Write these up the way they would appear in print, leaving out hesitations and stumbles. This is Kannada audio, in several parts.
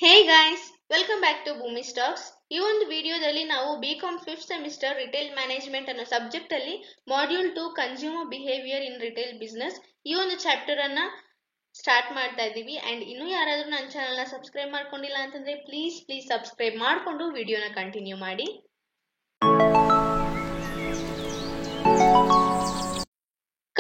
Hey guys, welcome back to Bhumi Stocks. ಈ ಒಂದು ವಿಡಿಯೋದಲ್ಲಿ ನಾವು BCom 5th semester retail management ಅನ್ನೋ ಸಬ್ಜೆಕ್ಟ್ ಅಲ್ಲಿ module 2 consumer behaviour in retail business ಈ ಒಂದು ಚಾಪ್ಟರ್ ಅನ್ನ ಸ್ಟಾರ್ಟ್ ಮಾಡ್ತಾ ಇದೀವಿ. ಅಂಡ್ ಇನ್ನೂ ಯಾರಾದ್ರೂ ನನ್ನ ಚಾನೆಲ್ ನ ಸಬ್ಸ್ಕ್ರೈಬ್ ಮಾಡ್ಕೊಂಡಿಲ್ಲ ಅಂತಂದ್ರೆ ಪ್ಲೀಸ್ ಸಬ್ಸ್ಕ್ರೈಬ್ ಮಾಡ್ಕೊಂಡು ವಿಡಿಯೋನ ಕಂಟಿನ್ಯೂ ಮಾಡಿ.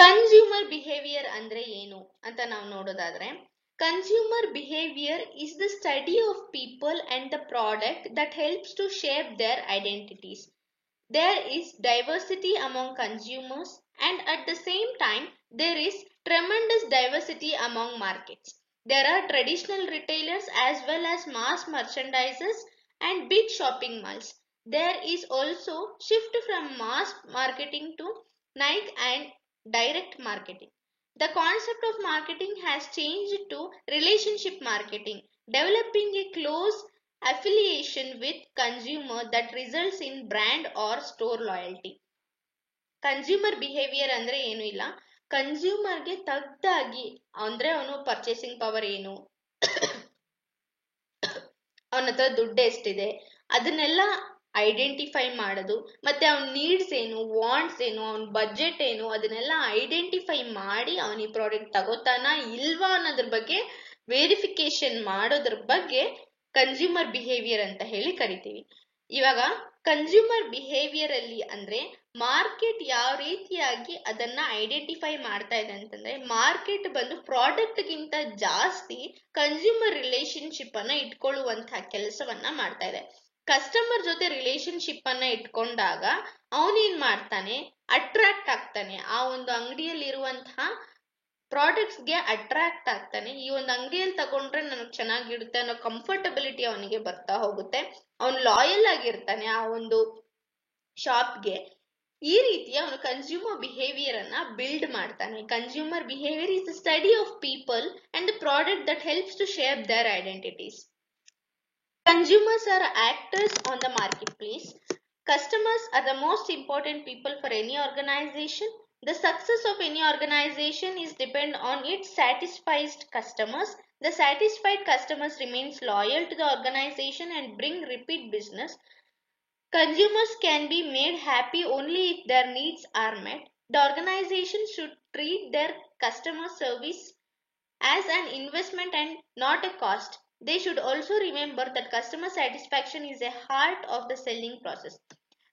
ಕನ್ಸ್ಯೂಮರ್ ಬಿಹೇವಿಯರ್ ಅಂದ್ರೆ ಏನು ಅಂತ ನಾವು ನೋಡೋದಾದ್ರೆ, consumer behavior is the study of people and the product that helps to shape their identities. There is diversity among consumers, and at the same time, there is tremendous diversity among markets. There are traditional retailers as well as mass merchandisers and big shopping malls. There is also shift from mass marketing to Nike and direct marketing. The concept of marketing has changed to relationship marketing, developing a close affiliation with consumer that results in brand or store loyalty. Consumer behaviour ಅಂದ್ರೆ ಏನು ಇಲ್ಲ, ಕನ್ಸ್ಯೂಮರ್ಗೆ ತಗ್ದಾಗಿ ಅಂದ್ರೆ ಅವನು ಪರ್ಚೇಸಿಂಗ್ ಪವರ್ ಏನು, ಅವನ ಹತ್ರ ದುಡ್ಡು ಎಷ್ಟಿದೆ ಅದನ್ನೆಲ್ಲ ಐಡೆಂಟಿಫೈ ಮಾಡೋದು, ಮತ್ತೆ ಅವನ ನೀಡ್ಸ್ ಏನು, ವಾಂಟ್ಸ್ ಏನು, ಅವನ ಬಜೆಟ್ ಏನು, ಅದನ್ನೆಲ್ಲ ಐಡೆಂಟಿಫೈ ಮಾಡಿ ಅವನ ಈ ಪ್ರಾಡಕ್ಟ್ ತಗೋತಾನ ಇಲ್ವಾ ಅನ್ನೋದ್ರ ಬಗ್ಗೆ ವೆರಿಫಿಕೇಶನ್ ಮಾಡೋದ್ರ ಬಗ್ಗೆ ಕನ್ಸ್ಯೂಮರ್ ಬಿಹೇವಿಯರ್ ಅಂತ ಹೇಳಿ ಕರಿತೀವಿ. ಇವಾಗ ಕನ್ಸ್ಯೂಮರ್ ಬಿಹೇವಿಯರ್ ಅಲ್ಲಿ ಅಂದ್ರೆ ಮಾರ್ಕೆಟ್ ಯಾವ ರೀತಿಯಾಗಿ ಅದನ್ನ ಐಡೆಂಟಿಫೈ ಮಾಡ್ತಾ ಇದೆ ಅಂತಂದ್ರೆ, ಮಾರ್ಕೆಟ್ ಬಂದು ಪ್ರಾಡಕ್ಟ್ ಗಿಂತ ಜಾಸ್ತಿ ಕನ್ಸ್ಯೂಮರ್ ರಿಲೇಶನ್ಶಿಪ್ ಅನ್ನ ಇಟ್ಕೊಳ್ಳುವಂತಹ ಕೆಲಸವನ್ನ ಮಾಡ್ತಾ ಇದೆ. ಕಸ್ಟಮರ್ ಜೊತೆ ರಿಲೇಶನ್ಶಿಪ್ ಅನ್ನ ಇಟ್ಕೊಂಡಾಗ ಅವನೇನ್ ಮಾಡ್ತಾನೆ, ಅಟ್ರಾಕ್ಟ್ ಆಗ್ತಾನೆ, ಆ ಒಂದು ಅಂಗಡಿಯಲ್ಲಿ ಇರುವಂತಹ ಪ್ರಾಡಕ್ಟ್ಸ್ ಗೆ ಅಟ್ರಾಕ್ಟ್ ಆಗ್ತಾನೆ. ಈ ಒಂದು ಅಂಗಡಿಯಲ್ಲಿ ತಗೊಂಡ್ರೆ ನನಗೆ ಚೆನ್ನಾಗಿರುತ್ತೆ ಅನ್ನೋ ಕಂಫರ್ಟಬಿಲಿಟಿ ಅವನಿಗೆ ಬರ್ತಾ ಹೋಗುತ್ತೆ, ಅವನು ಲಾಯಲ್ ಆಗಿರ್ತಾನೆ ಆ ಒಂದು ಶಾಪ್ಗೆ. ಈ ರೀತಿ ಅವನು ಕನ್ಸ್ಯೂಮರ್ ಬಿಹೇವಿಯರ್ ಅನ್ನ ಬಿಲ್ಡ್ ಮಾಡ್ತಾನೆ. Consumer behaviour is the study of people and the product that helps to shape their identities. Consumers are actors on the marketplace. Customers are the most important people for any organization. The success of any organization is depend on its satisfied customers. The satisfied customers remains loyal to the organization and bring repeat business. Consumers can be made happy only if their needs are met. The organization should treat their customer service as an investment and not a cost. They should also remember that customer satisfaction is a heart of the selling process.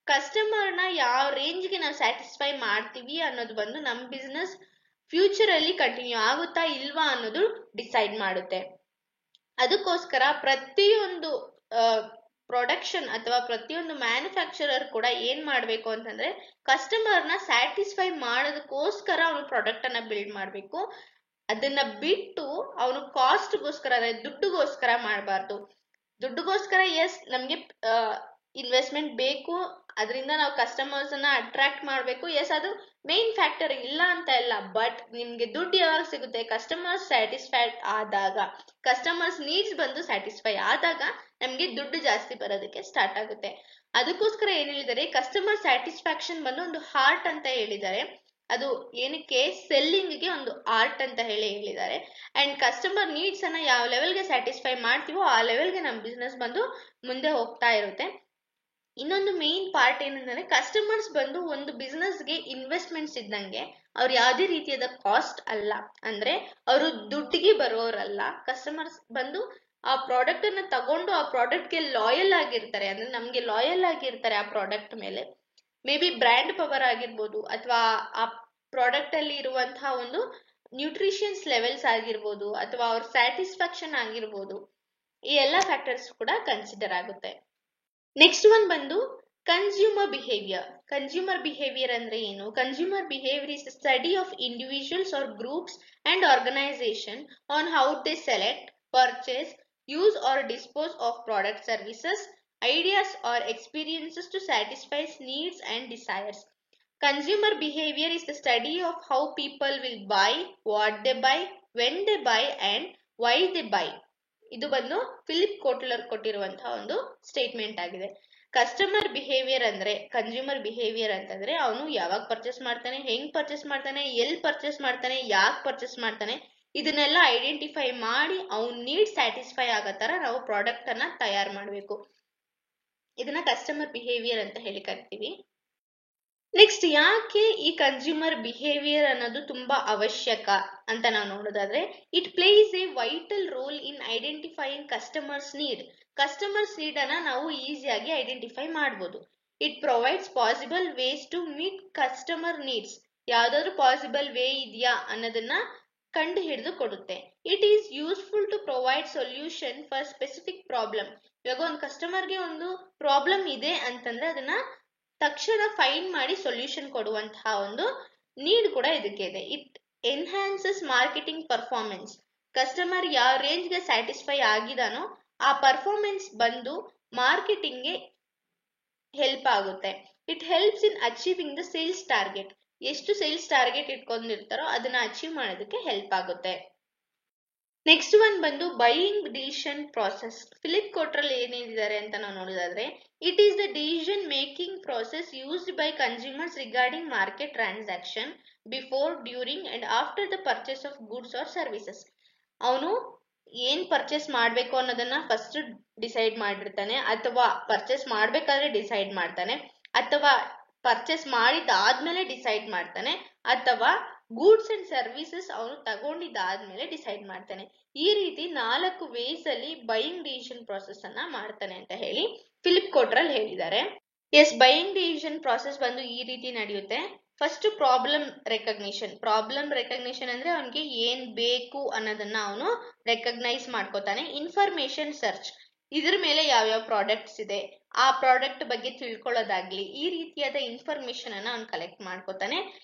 ಕಸ್ಟಮರ್ನ ಯಾವ ರೇಂಜ್ಗೆ ನಾವು ಸ್ಯಾಟಿಸ್ಫೈ ಮಾಡ್ತೀವಿ ಅನ್ನೋದು ಬಂದು ನಮ್ಮ ಬಿಸ್ನೆಸ್ ಫ್ಯೂಚರ್ ಅಲ್ಲಿ ಕಂಟಿನ್ಯೂ ಆಗುತ್ತಾ ಇಲ್ವಾ ಅನ್ನೋದು ಡಿಸೈಡ್ ಮಾಡುತ್ತೆ. ಅದಕ್ಕೋಸ್ಕರ ಪ್ರತಿಯೊಂದು ಪ್ರೊಡಕ್ಷನ್ ಅಥವಾ ಪ್ರತಿಯೊಂದು ಮ್ಯಾನುಫ್ಯಾಕ್ಚರರ್ ಕೂಡ ಏನ್ ಮಾಡ್ಬೇಕು ಅಂತಂದ್ರೆ, ಕಸ್ಟಮರ್ನ ಸ್ಯಾಟಿಸ್ಫೈ ಮಾಡೋದಕ್ಕೋಸ್ಕರ ಅವನು ಪ್ರಾಡಕ್ಟ್ ಅನ್ನ ಬಿಲ್ಡ್ ಮಾಡ್ಬೇಕು. ಅದನ್ನ ಬಿಟ್ಟು ಅವನು ಕಾಸ್ಟ್ಗೋಸ್ಕರ ದುಡ್ಡುಗೋಸ್ಕರ ಮಾಡಬಾರ್ದು. ದುಡ್ಡುಗೋಸ್ಕರ ಎಸ್ ನಮ್ಗೆ ಇನ್ವೆಸ್ಟ್ಮೆಂಟ್ ಬೇಕು, ಅದರಿಂದ ನಾವು ಕಸ್ಟಮರ್ಸ್ ಅನ್ನ ಅಟ್ರಾಕ್ಟ್ ಮಾಡ್ಬೇಕು, ಎಸ್ ಅದು ಮೇನ್ ಫ್ಯಾಕ್ಟರ್, ಇಲ್ಲ ಅಂತ ಇಲ್ಲ. ಬಟ್ ನಿಮ್ಗೆ ದುಡ್ಡು ಯಾವಾಗ ಸಿಗುತ್ತೆ, ಕಸ್ಟಮರ್ಸ್ ಸ್ಯಾಟಿಸ್ಫೈಡ್ ಆದಾಗ, ಕಸ್ಟಮರ್ಸ್ ನೀಡ್ಸ್ ಬಂದು ಸ್ಯಾಟಿಸ್ಫೈ ಆದಾಗ ನಮ್ಗೆ ದುಡ್ಡು ಜಾಸ್ತಿ ಬರೋದಕ್ಕೆ ಸ್ಟಾರ್ಟ್ ಆಗುತ್ತೆ. ಅದಕ್ಕೋಸ್ಕರ ಏನ್ ಹೇಳಿದ್ದಾರೆ, ಕಸ್ಟಮರ್ ಸ್ಯಾಟಿಸ್ಫ್ಯಾಕ್ಷನ್ ಬಂದು ಒಂದು ಹಾರ್ಟ್ ಅಂತ ಹೇಳಿದ್ದಾರೆ. ಅದು ಏನಕ್ಕೆ, ಸೆಲ್ಲಿಂಗ್ ಗೆ ಒಂದು ಆರ್ಟ್ ಅಂತ ಹೇಳಿದ್ದಾರೆ. ಅಂಡ್ ಕಸ್ಟಮರ್ ನೀಡ್ಸ್ ಅನ್ನ ಯಾವ ಲೆವೆಲ್ಗೆ ಸ್ಯಾಟಿಸ್ಫೈ ಮಾಡ್ತೀವೋ ಆ ಲೆವೆಲ್ಗೆ ನಮ್ ಬಿಸ್ನೆಸ್ ಬಂದು ಮುಂದೆ ಹೋಗ್ತಾ ಇರುತ್ತೆ. ಇನ್ನೊಂದು ಮೇನ್ ಪಾರ್ಟ್ ಏನಂದ್ರೆ, ಕಸ್ಟಮರ್ಸ್ ಬಂದು ಒಂದು ಬಿಸ್ನೆಸ್ಗೆ ಇನ್ವೆಸ್ಟ್ಮೆಂಟ್ಸ್ ಇದ್ದಂಗೆ, ಅವ್ರು ಯಾವುದೇ ರೀತಿಯಾದ ಕಾಸ್ಟ್ ಅಲ್ಲ. ಅಂದ್ರೆ ಅವರು ದುಡ್ಡಿಗೆ ಬರೋರಲ್ಲ. ಕಸ್ಟಮರ್ಸ್ ಬಂದು ಆ ಪ್ರಾಡಕ್ಟ್ ಅನ್ನ ತಗೊಂಡು ಆ ಪ್ರಾಡಕ್ಟ್ ಗೆ ಲಾಯಲ್ ಆಗಿರ್ತಾರೆ, ಅಂದ್ರೆ ನಮ್ಗೆ ಲಾಯಲ್ ಆಗಿರ್ತಾರೆ ಆ ಪ್ರಾಡಕ್ಟ್ ಮೇಲೆ. ಮೇ ಬಿ ಬ್ರ್ಯಾಂಡ್ ಪವರ್ ಆಗಿರ್ಬೋದು, ಅಥವಾ ಆ ಪ್ರಾಡಕ್ಟ್ ಅಲ್ಲಿ ಇರುವಂತಹ ಒಂದು ನ್ಯೂಟ್ರಿಷನ್ಸ್ ಲೆವೆಲ್ಸ್ ಆಗಿರ್ಬೋದು, ಅಥವಾ ಅವ್ರ ಸ್ಯಾಟಿಸ್ಫ್ಯಾಕ್ಷನ್ ಆಗಿರ್ಬೋದು, ಈ ಎಲ್ಲಾ ಫ್ಯಾಕ್ಟರ್ಸ್ ಕೂಡ ಕನ್ಸಿಡರ್ ಆಗುತ್ತೆ. ನೆಕ್ಸ್ಟ್ ಒನ್ ಬಂದು ಕನ್ಸ್ಯೂಮರ್ ಬಿಹೇವಿಯರ್. ಕನ್ಸ್ಯೂಮರ್ ಬಿಹೇವಿಯರ್ ಅಂದ್ರೆ ಏನು? Consumer behaviour is study of individuals or groups and organisation on how they select, purchase, use or dispose of product, services, ideas or experiences to satisfy needs and desires. Consumer behavior is the study of how people will buy, what they buy, when they buy and why they buy. ಇದು ಬಂದು ಫಿಲಿಪ್ ಕೋಟ್ಲರ್ ಕೊಟ್ಟಿರುವಂತಹ ಒಂದು ಸ್ಟೇಟ್ಮೆಂಟ್ ಆಗಿದೆ. ಕಸ್ಟಮರ್ ಬಿಹೇವಿಯರ್ ಅಂದ್ರೆ, ಕನ್ಸ್ಯೂಮರ್ ಬಿಹೇವಿಯರ್ ಅಂತಂದ್ರೆ ಅವನು ಯಾವಾಗ ಪರ್ಚೇಸ್ ಮಾಡ್ತಾನೆ, ಹೆಂಗ್ ಪರ್ಚೇಸ್ ಮಾಡ್ತಾನೆ, ಎಲ್ಲಿ ಪರ್ಚೇಸ್ ಮಾಡ್ತಾನೆ, ಯಾಕೆ ಪರ್ಚೇಸ್ ಮಾಡ್ತಾನೆ, ಇದನ್ನೆಲ್ಲ ಐಡೆಂಟಿಫೈ ಮಾಡಿ ಅವ್ನ ನೀಡ್ ಸ್ಯಾಟಿಸ್ಫೈ ಆಗೋ ತರ ನಾವು ಪ್ರಾಡಕ್ಟ್ ಅನ್ನ ತಯಾರು ಮಾಡಬೇಕು. ಇದನ್ನ ಕಸ್ಟಮರ್ ಬಿಹೇವಿಯರ್ ಅಂತ ಹೇಳಿ ಕರಿತೀವಿ. ನೆಕ್ಸ್ಟ್, ಯಾಕೆ ಈ ಕನ್ಸ್ಯೂಮರ್ ಬಿಹೇವಿಯರ್ ಅನ್ನೋದು ತುಂಬಾ ಅವಶ್ಯಕ ಅಂತ ನಾವು ನೋಡೋದಾದ್ರೆ, it places a vital role in identifying customers need. Customers need ಅನ್ನ ನಾವು ಈಸಿಯಾಗಿ ಐಡೆಂಟಿಫೈ ಮಾಡಬಹುದು. It provides possible ways to meet customer needs. ಯಾವ್ದಾದ್ರು ಪಾಸಿಬಲ್ ವೇ ಇದೆಯಾ ಅನ್ನೋದನ್ನ ಕಂಡು ಹಿಡಿದು ಕೊಡುತ್ತೆ. It is useful to provide solution for specific problem. ಇವಾಗ ಒಂದು ಕಸ್ಟಮರ್ಗೆ ಒಂದು ಪ್ರಾಬ್ಲಮ್ ಇದೆ ಅಂತಂದ್ರೆ ಅದನ್ನ ತಕ್ಷಣ ಫೈಂಡ್ ಮಾಡಿ ಸೊಲ್ಯೂಷನ್ ಕೊಡುವಂತಹ ಒಂದು ನೀಡ್ ಕೂಡ ಇದಕ್ಕೆ ಇದೆ. It enhances marketing performance. Customer ಯಾವ ರೇಂಜ್ಗೆ ಸ್ಯಾಟಿಸ್ಫೈ ಆಗಿದಾನೋ ಆ ಪರ್ಫಾರ್ಮೆನ್ಸ್ ಬಂದು ಮಾರ್ಕೆಟಿಂಗ್ಗೆ ಹೆಲ್ಪ್ ಆಗುತ್ತೆ. It helps in achieving the sales target. ಎಷ್ಟು ಸೇಲ್ಸ್ ಟಾರ್ಗೆಟ್ ಇಟ್ಕೊಂಡಿರ್ತಾರೋ ಅದನ್ನ ಅಚೀವ್ ಮಾಡೋದಕ್ಕೆ ಹೆಲ್ಪ್ ಆಗುತ್ತೆ. ನೆಕ್ಸ್ಟ್ ಒನ್ ಬಂದು buying decision process. Philip Kotler ಏನಿದ್ದಾರೆ ಅಂತ ನಾವು ನೋಡೋದಾದ್ರೆ, it is the decision making process used by consumers regarding market transaction before, during and after the purchase of goods or services. ಅವನು ಏನ್ ಪರ್ಚೇಸ್ ಮಾಡ್ಬೇಕು ಅನ್ನೋದನ್ನ ಫಸ್ಟ್ ಡಿಸೈಡ್ ಮಾಡಿರ್ತಾನೆ, ಅಥವಾ ಪರ್ಚೇಸ್ ಮಾಡ್ಬೇಕಾದ್ರೆ ಡಿಸೈಡ್ ಮಾಡ್ತಾನೆ, ಅಥವಾ ಪರ್ಚೇಸ್ ಮಾಡಿದಾದ್ಮೇಲೆ ಡಿಸೈಡ್ ಮಾಡ್ತಾನೆ, ಅಥವಾ ಗೂಡ್ಸ್ ಅಂಡ್ ಸರ್ವಿಸಸ್ ಅವನು ತಗೊಂಡಿದ್ದಾದ್ಮೇಲೆ ಡಿಸೈಡ್ ಮಾಡ್ತಾನೆ. ಈ ರೀತಿ 4 ವೇಸ್ ಅಲ್ಲಿ ಬೈಯಿಂಗ್ ಡಿಸಿಷನ್ ಪ್ರಾಸೆಸ್ ಅನ್ನ ಮಾಡ್ತಾನೆ ಅಂತ ಹೇಳಿ ಫಿಲಿಪ್ ಕೋಟ್ರಲ್ ಹೇಳಿದ್ದಾರೆ. ಎಸ್, ಬೈಯಿಂಗ್ ಡಿಸಿಷನ್ ಪ್ರಾಸೆಸ್ ಬಂದು ಈ ರೀತಿ ನಡೆಯುತ್ತೆ. First problem recognition. Problem recognition ಅಂದ್ರೆ ಅವನಿಗೆ ಏನ್ ಬೇಕು ಅನ್ನೋದನ್ನ ಅವನು ರೆಕಗ್ನೈಸ್ ಮಾಡ್ಕೋತಾನೆ. ಇನ್ಫಾರ್ಮೇಶನ್ ಸರ್ಚ್, ಇದ್ರ ಮೇಲೆ ಯಾವ್ಯಾವ ಪ್ರಾಡಕ್ಟ್ಸ್ ಇದೆ ಆ ಪ್ರಾಡಕ್ಟ್ ಬಗ್ಗೆ ತಿಳ್ಕೊಳ್ಳೋದಾಗ್ಲಿ, ಈ ರೀತಿಯಾದ ಇನ್ಫಾರ್ಮೇಶನ್ ಅನ್ನ ಅವ್ನು ಕಲೆಕ್ಟ್ ಮಾಡ್ಕೋತಾನೆ.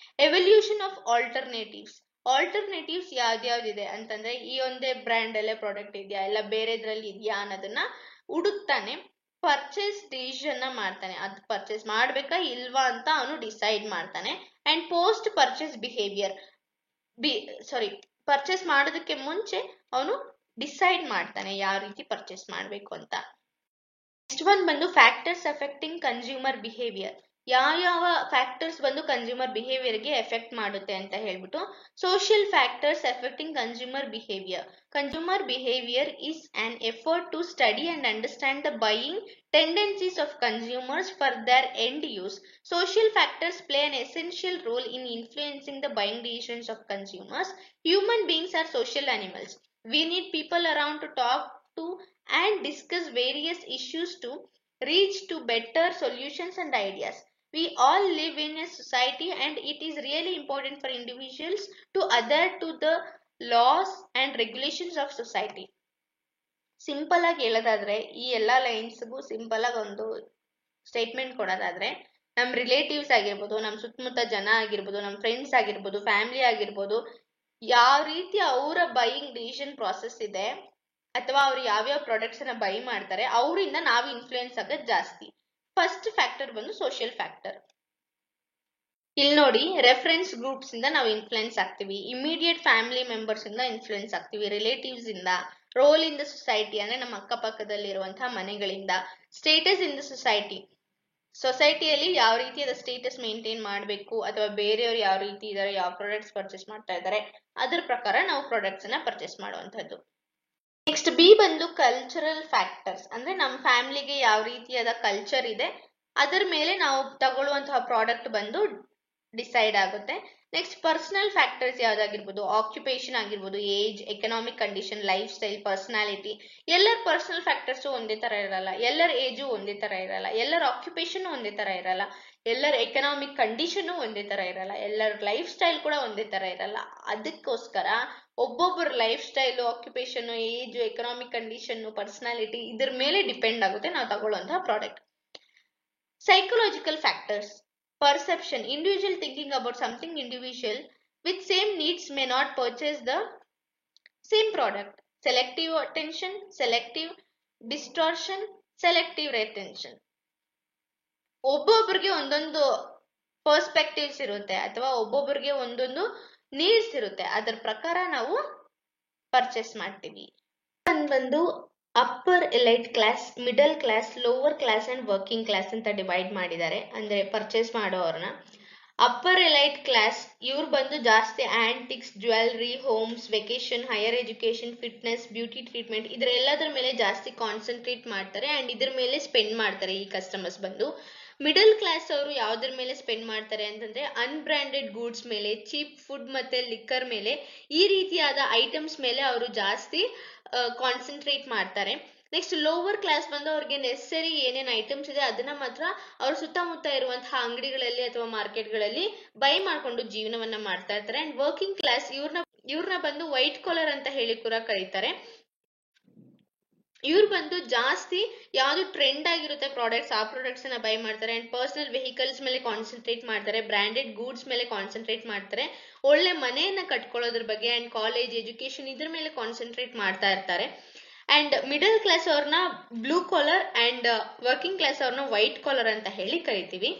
Evolution of alternatives. ಆಲ್ಟರ್ನೇಟಿವ್ಸ್ ಯಾವ್ದ್ಯಾವ್ದಿದೆ ಅಂತಂದ್ರೆ, ಈ ಒಂದೇ ಬ್ರ್ಯಾಂಡ್ ಅಲ್ಲೇ ಪ್ರಾಡಕ್ಟ್ ಇದೆಯಾ ಇಲ್ಲ ಬೇರೆದ್ರಲ್ಲಿ ಇದೆಯಾ ಅನ್ನೋದನ್ನ ಹುಡುಕ್ತಾನೆ. ಪರ್ಚೇಸ್ ಡಿಸಿಷನ್ ಮಾಡ್ತಾನೆ, ಅದು ಪರ್ಚೇಸ್ ಮಾಡ್ಬೇಕಾ ಇಲ್ವಾ ಅಂತ ಅವನು ಡಿಸೈಡ್ ಮಾಡ್ತಾನೆ. And post purchase behaviour, purchase ಮಾಡೋದಕ್ಕೆ ಮುಂಚೆ ಅವನು ಡಿಸೈಡ್ ಮಾಡ್ತಾನೆ ಯಾವ ರೀತಿ ಪರ್ಚೇಸ್ ಮಾಡ್ಬೇಕು ಅಂತ. ನೆಕ್ಸ್ಟ್ ಒನ್ ಬಂದು ಫ್ಯಾಕ್ಟರ್ಸ್ ಅಫೆಕ್ಟಿಂಗ್ ಕನ್ಸ್ಯೂಮರ್ ಬಿಹೇವಿಯರ್. ಯಾವ ಫ್ಯಾಕ್ಟರ್ಸ್ ಬಂದು ಕನ್ಸ್ಯೂಮರ್ ಬಿಹೇವಿಯರ್ಗೆ ಎಫೆಕ್ಟ್ ಮಾಡುತ್ತೆ ಅಂತ ಹೇಳ್ಬಿಟ್ಟು, social factors affecting consumer behaviour. Consumer behaviour is an effort to study and understand the buying tendencies of consumers for their end use. Social factors play an essential role in influencing the buying decisions of consumers. Human beings are social animals. We need people around to talk to and discuss various issues to reach to better solutions and ideas. We all live in a society and it is really important for individuals to adhere to the laws and regulations of society. Simple ಆಗಿ ಹೇಳೋದಾದ್ರೆ, ಈ ಎಲ್ಲಾ ಲೈನ್ಸ್ಗೂ ಸಿಂಪಲ್ ಆಗಿ ಒಂದು ಸ್ಟೇಟ್ಮೆಂಟ್ ಕೊಡೋದಾದ್ರೆ, ನಮ್ ರಿಲೇಟಿವ್ಸ್ ಆಗಿರ್ಬೋದು, ನಮ್ ಸುತ್ತಮುತ್ತ ಜನ ಆಗಿರ್ಬೋದು, ನಮ್ ಫ್ರೆಂಡ್ಸ್ ಆಗಿರ್ಬೋದು, ಫ್ಯಾಮಿಲಿ ಆಗಿರ್ಬೋದು, ಯಾವ ರೀತಿ ಅವರ ಬೈಯಿಂಗ್ ಡಿಸಿಷನ್ ಪ್ರಾಸೆಸ್ ಇದೆ ಅಥವಾ ಅವ್ರು ಯಾವ್ಯಾವ ಪ್ರಾಡಕ್ಟ್ಸ್ ಅನ್ನ ಬೈ ಮಾಡ್ತಾರೆ ಅವರಿಂದ ನಾವು ಇನ್ಫ್ಲೂಯೆನ್ಸ್ ಆಗೋದು ಜಾಸ್ತಿ. ಫಸ್ಟ್ ಫ್ಯಾಕ್ಟರ್ ಬಂದು ಸೋಷಿಯಲ್ ಫ್ಯಾಕ್ಟರ್. ಇಲ್ಲಿ ನೋಡಿ, ರೆಫರೆನ್ಸ್ ಗ್ರೂಪ್ಸ್ ಇಂದ ನಾವು ಇನ್ಫ್ಲುಯೆನ್ಸ್ ಆಗ್ತೀವಿ, ಇಮಿಡಿಯೇಟ್ ಫ್ಯಾಮಿಲಿ ಮೆಂಬರ್ಸ್ ಇಂದ ಇನ್ಫ್ಲುಯೆನ್ಸ್ ಆಗ್ತೀವಿ, ರಿಲೇಟಿವ್ಸ್ ಇಂದ, ರೋಲ್ ಇನ್ ದ ಸೊಸೈಟಿ ಅಂದ್ರೆ ನಮ್ಮ ಅಕ್ಕಪಕ್ಕದಲ್ಲಿ ಇರುವಂತಹ ಮನೆಗಳಿಂದ, ಸ್ಟೇಟಸ್ ಇನ್ ದ ಸೊಸೈಟಿ, ಸೊಸೈಟಿಯಲ್ಲಿ ಯಾವ ರೀತಿಯಾದ ಸ್ಟೇಟಸ್ ಮೇಂಟೈನ್ ಮಾಡಬೇಕು ಅಥವಾ ಬೇರೆಯವರು ಯಾವ ರೀತಿ ಇದಾರೆ, ಯಾವ ಪ್ರಾಡಕ್ಟ್ಸ್ ಪರ್ಚೇಸ್ ಮಾಡ್ತಾ ಇದ್ದಾರೆ ಅದ್ರ ಪ್ರಕಾರ ನಾವು ಪ್ರಾಡಕ್ಟ್ಸ್ ಅನ್ನ ಪರ್ಚೇಸ್ ಮಾಡುವಂತದ್ದು. ನೆಕ್ಸ್ಟ್ ಬಿ ಬಂದು ಕಲ್ಚರಲ್ ಫ್ಯಾಕ್ಟರ್ಸ್, ಅಂದ್ರೆ ನಮ್ಮ ಫ್ಯಾಮಿಲಿಗೆ ಯಾವ ರೀತಿಯಾದ ಕಲ್ಚರ್ ಇದೆ ಅದರ ಮೇಲೆ ನಾವು ತಗೊಳ್ಳುವಂತಹ ಪ್ರಾಡಕ್ಟ್ ಬಂದು ಡಿಸೈಡ್ ಆಗುತ್ತೆ. ನೆಕ್ಸ್ಟ್ ಪರ್ಸನಲ್ ಫ್ಯಾಕ್ಟರ್ಸ್ ಯಾವ್ದಾಗಿರ್ಬೋದು, ಆಕ್ಯುಪೇಷನ್ ಆಗಿರ್ಬೋದು, age, economic condition, life style, personality. ಎಲ್ಲರ ಪರ್ಸನಲ್ ಫ್ಯಾಕ್ಟರ್ಸ್ ಒಂದೇ ತರ ಇರಲ್ಲ, ಎಲ್ಲರ ಏಜು ಒಂದೇ ತರ ಇರಲ್ಲ, ಎಲ್ಲರ ಆಕ್ಯುಪೇಷನ್ ಒಂದೇ ತರ ಇರಲ್ಲ, ಎಲ್ಲರ ಎಕನಾಮಿಕ್ ಕಂಡೀಷನ್ ಒಂದೇ ತರ ಇರಲ್ಲ, ಎಲ್ಲರ ಲೈಫ್ ಸ್ಟೈಲ್ ಕೂಡ ಒಂದೇ ತರ ಇರಲ್ಲ. ಅದಕ್ಕೋಸ್ಕರ ಒಬ್ಬೊಬ್ಬರ life style, occupation, age, economic condition, personality ಇದ್ರ ಮೇಲೆ ಡಿಪೆಂಡ್ ಆಗುತ್ತೆ ನಾವು ತಗೊಳ್ಳುವಂತಹ product. Psychological factors. Perception. Individual thinking about something individual with same needs may not purchase the same product. Selective attention, selective distortion, selective retention. ಒಬ್ಬೊಬ್ಬರಿಗೆ ಒಂದೊಂದು ಪರ್ಸ್ಪೆಕ್ಟಿವ್ಸ್ ಇರುತ್ತೆ ಅಥವಾ ಒಬ್ಬೊಬ್ಬರಿಗೆ ಒಂದೊಂದು ನೀಡ್ಸ್ ಇರುತ್ತೆ, ಅದರ ಪ್ರಕಾರ ನಾವು ಪರ್ಚೇಸ್ ಮಾಡ್ತೀವಿ. ಬಂದು upper elite class, middle class, lower class and working class ಅಂತ ಡಿವೈಡ್ ಮಾಡಿದ್ದಾರೆ. ಅಂದ್ರೆ ಪರ್ಚೇಸ್ ಮಾಡೋರ್ನ ಅಪ್ಪರ್ ಎಲೈಟ್ ಕ್ಲಾಸ್ ಇವ್ರು ಬಂದು ಜಾಸ್ತಿ antiques, jewellery, homes, vacation, higher education, fitness, beauty treatment ಇದರೆಲ್ಲದ್ರ ಮೇಲೆ ಜಾಸ್ತಿ ಕಾನ್ಸಂಟ್ರೇಟ್ ಮಾಡ್ತಾರೆ ಅಂಡ್ ಇದ್ರ ಮೇಲೆ ಸ್ಪೆಂಡ್ ಮಾಡ್ತಾರೆ ಈ ಕಸ್ಟಮರ್ಸ್ ಬಂದು. ಮಿಡಲ್ ಕ್ಲಾಸ್ ಅವರು ಯಾವ್ದ್ರ ಮೇಲೆ ಸ್ಪೆಂಡ್ ಮಾಡ್ತಾರೆ ಅಂತಂದ್ರೆ ಅನ್ಬ್ರಾಂಡೆಡ್ ಗೂಡ್ಸ್ ಮೇಲೆ, ಚೀಪ್ ಫುಡ್ ಮತ್ತೆ ಲಿಕ್ಕರ್ ಮೇಲೆ, ಈ ರೀತಿಯಾದ ಐಟಮ್ಸ್ ಮೇಲೆ ಅವರು ಜಾಸ್ತಿ ಕಾನ್ಸಂಟ್ರೇಟ್ ಮಾಡ್ತಾರೆ. ನೆಕ್ಸ್ಟ್ ಲೋವರ್ ಕ್ಲಾಸ್ ಬಂದು ಅವ್ರಿಗೆ ನೆಸೆಸರಿ ಏನೇನ್ ಐಟಮ್ಸ್ ಇದೆ ಅದನ್ನ ಮಾತ್ರ ಅವ್ರ ಸುತ್ತಮುತ್ತ ಇರುವಂತಹ ಅಂಗಡಿಗಳಲ್ಲಿ ಅಥವಾ ಮಾರ್ಕೆಟ್ಗಳಲ್ಲಿ ಬೈ ಮಾಡ್ಕೊಂಡು ಜೀವನವನ್ನ ಮಾಡ್ತಾ ಇರ್ತಾರೆ. ಅಂಡ್ ವರ್ಕಿಂಗ್ ಕ್ಲಾಸ್ ಇವ್ರನ್ನ ಬಂದು ವೈಟ್ ಕಾಲರ್ ಅಂತ ಹೇಳಿ ಕೂಡ ಕರೀತಾರೆ. ಇವ್ರು ಬಂದು ಜಾಸ್ತಿ ಯಾವ್ದು ಟ್ರೆಂಡ್ ಆಗಿರುತ್ತೆ ಪ್ರಾಡಕ್ಟ್ಸ್ ಆ ಪ್ರಾಡಕ್ಟ್ಸ್ ಅನ್ನ ಬೈ ಮಾಡ್ತಾರೆ ಅಂಡ್ ಪರ್ಸನಲ್ ವೆಹಿಕಲ್ಸ್ ಮೇಲೆ ಕಾನ್ಸಂಟ್ರೇಟ್ ಮಾಡ್ತಾರೆ, ಬ್ರಾಂಡೆಡ್ ಗೂಡ್ಸ್ ಮೇಲೆ ಕಾನ್ಸಂಟ್ರೇಟ್ ಮಾಡ್ತಾರೆ, ಒಳ್ಳೆ ಮನೆಯನ್ನ ಕಟ್ಕೊಳ್ಳೋದ್ರ ಬಗ್ಗೆ ಅಂಡ್ ಕಾಲೇಜ್ ಎಜುಕೇಶನ್ ಇದ್ರ ಮೇಲೆ ಕಾನ್ಸಂಟ್ರೇಟ್ ಮಾಡ್ತಾ ಇರ್ತಾರೆ. ಅಂಡ್ ಮಿಡಲ್ ಕ್ಲಾಸ್ ಅವ್ರನ್ನ blue collar and working class ಅವ್ರನ್ನ ವೈಟ್ ಕಾಲರ್ ಅಂತ ಹೇಳಿ ಕರಿತೀವಿ.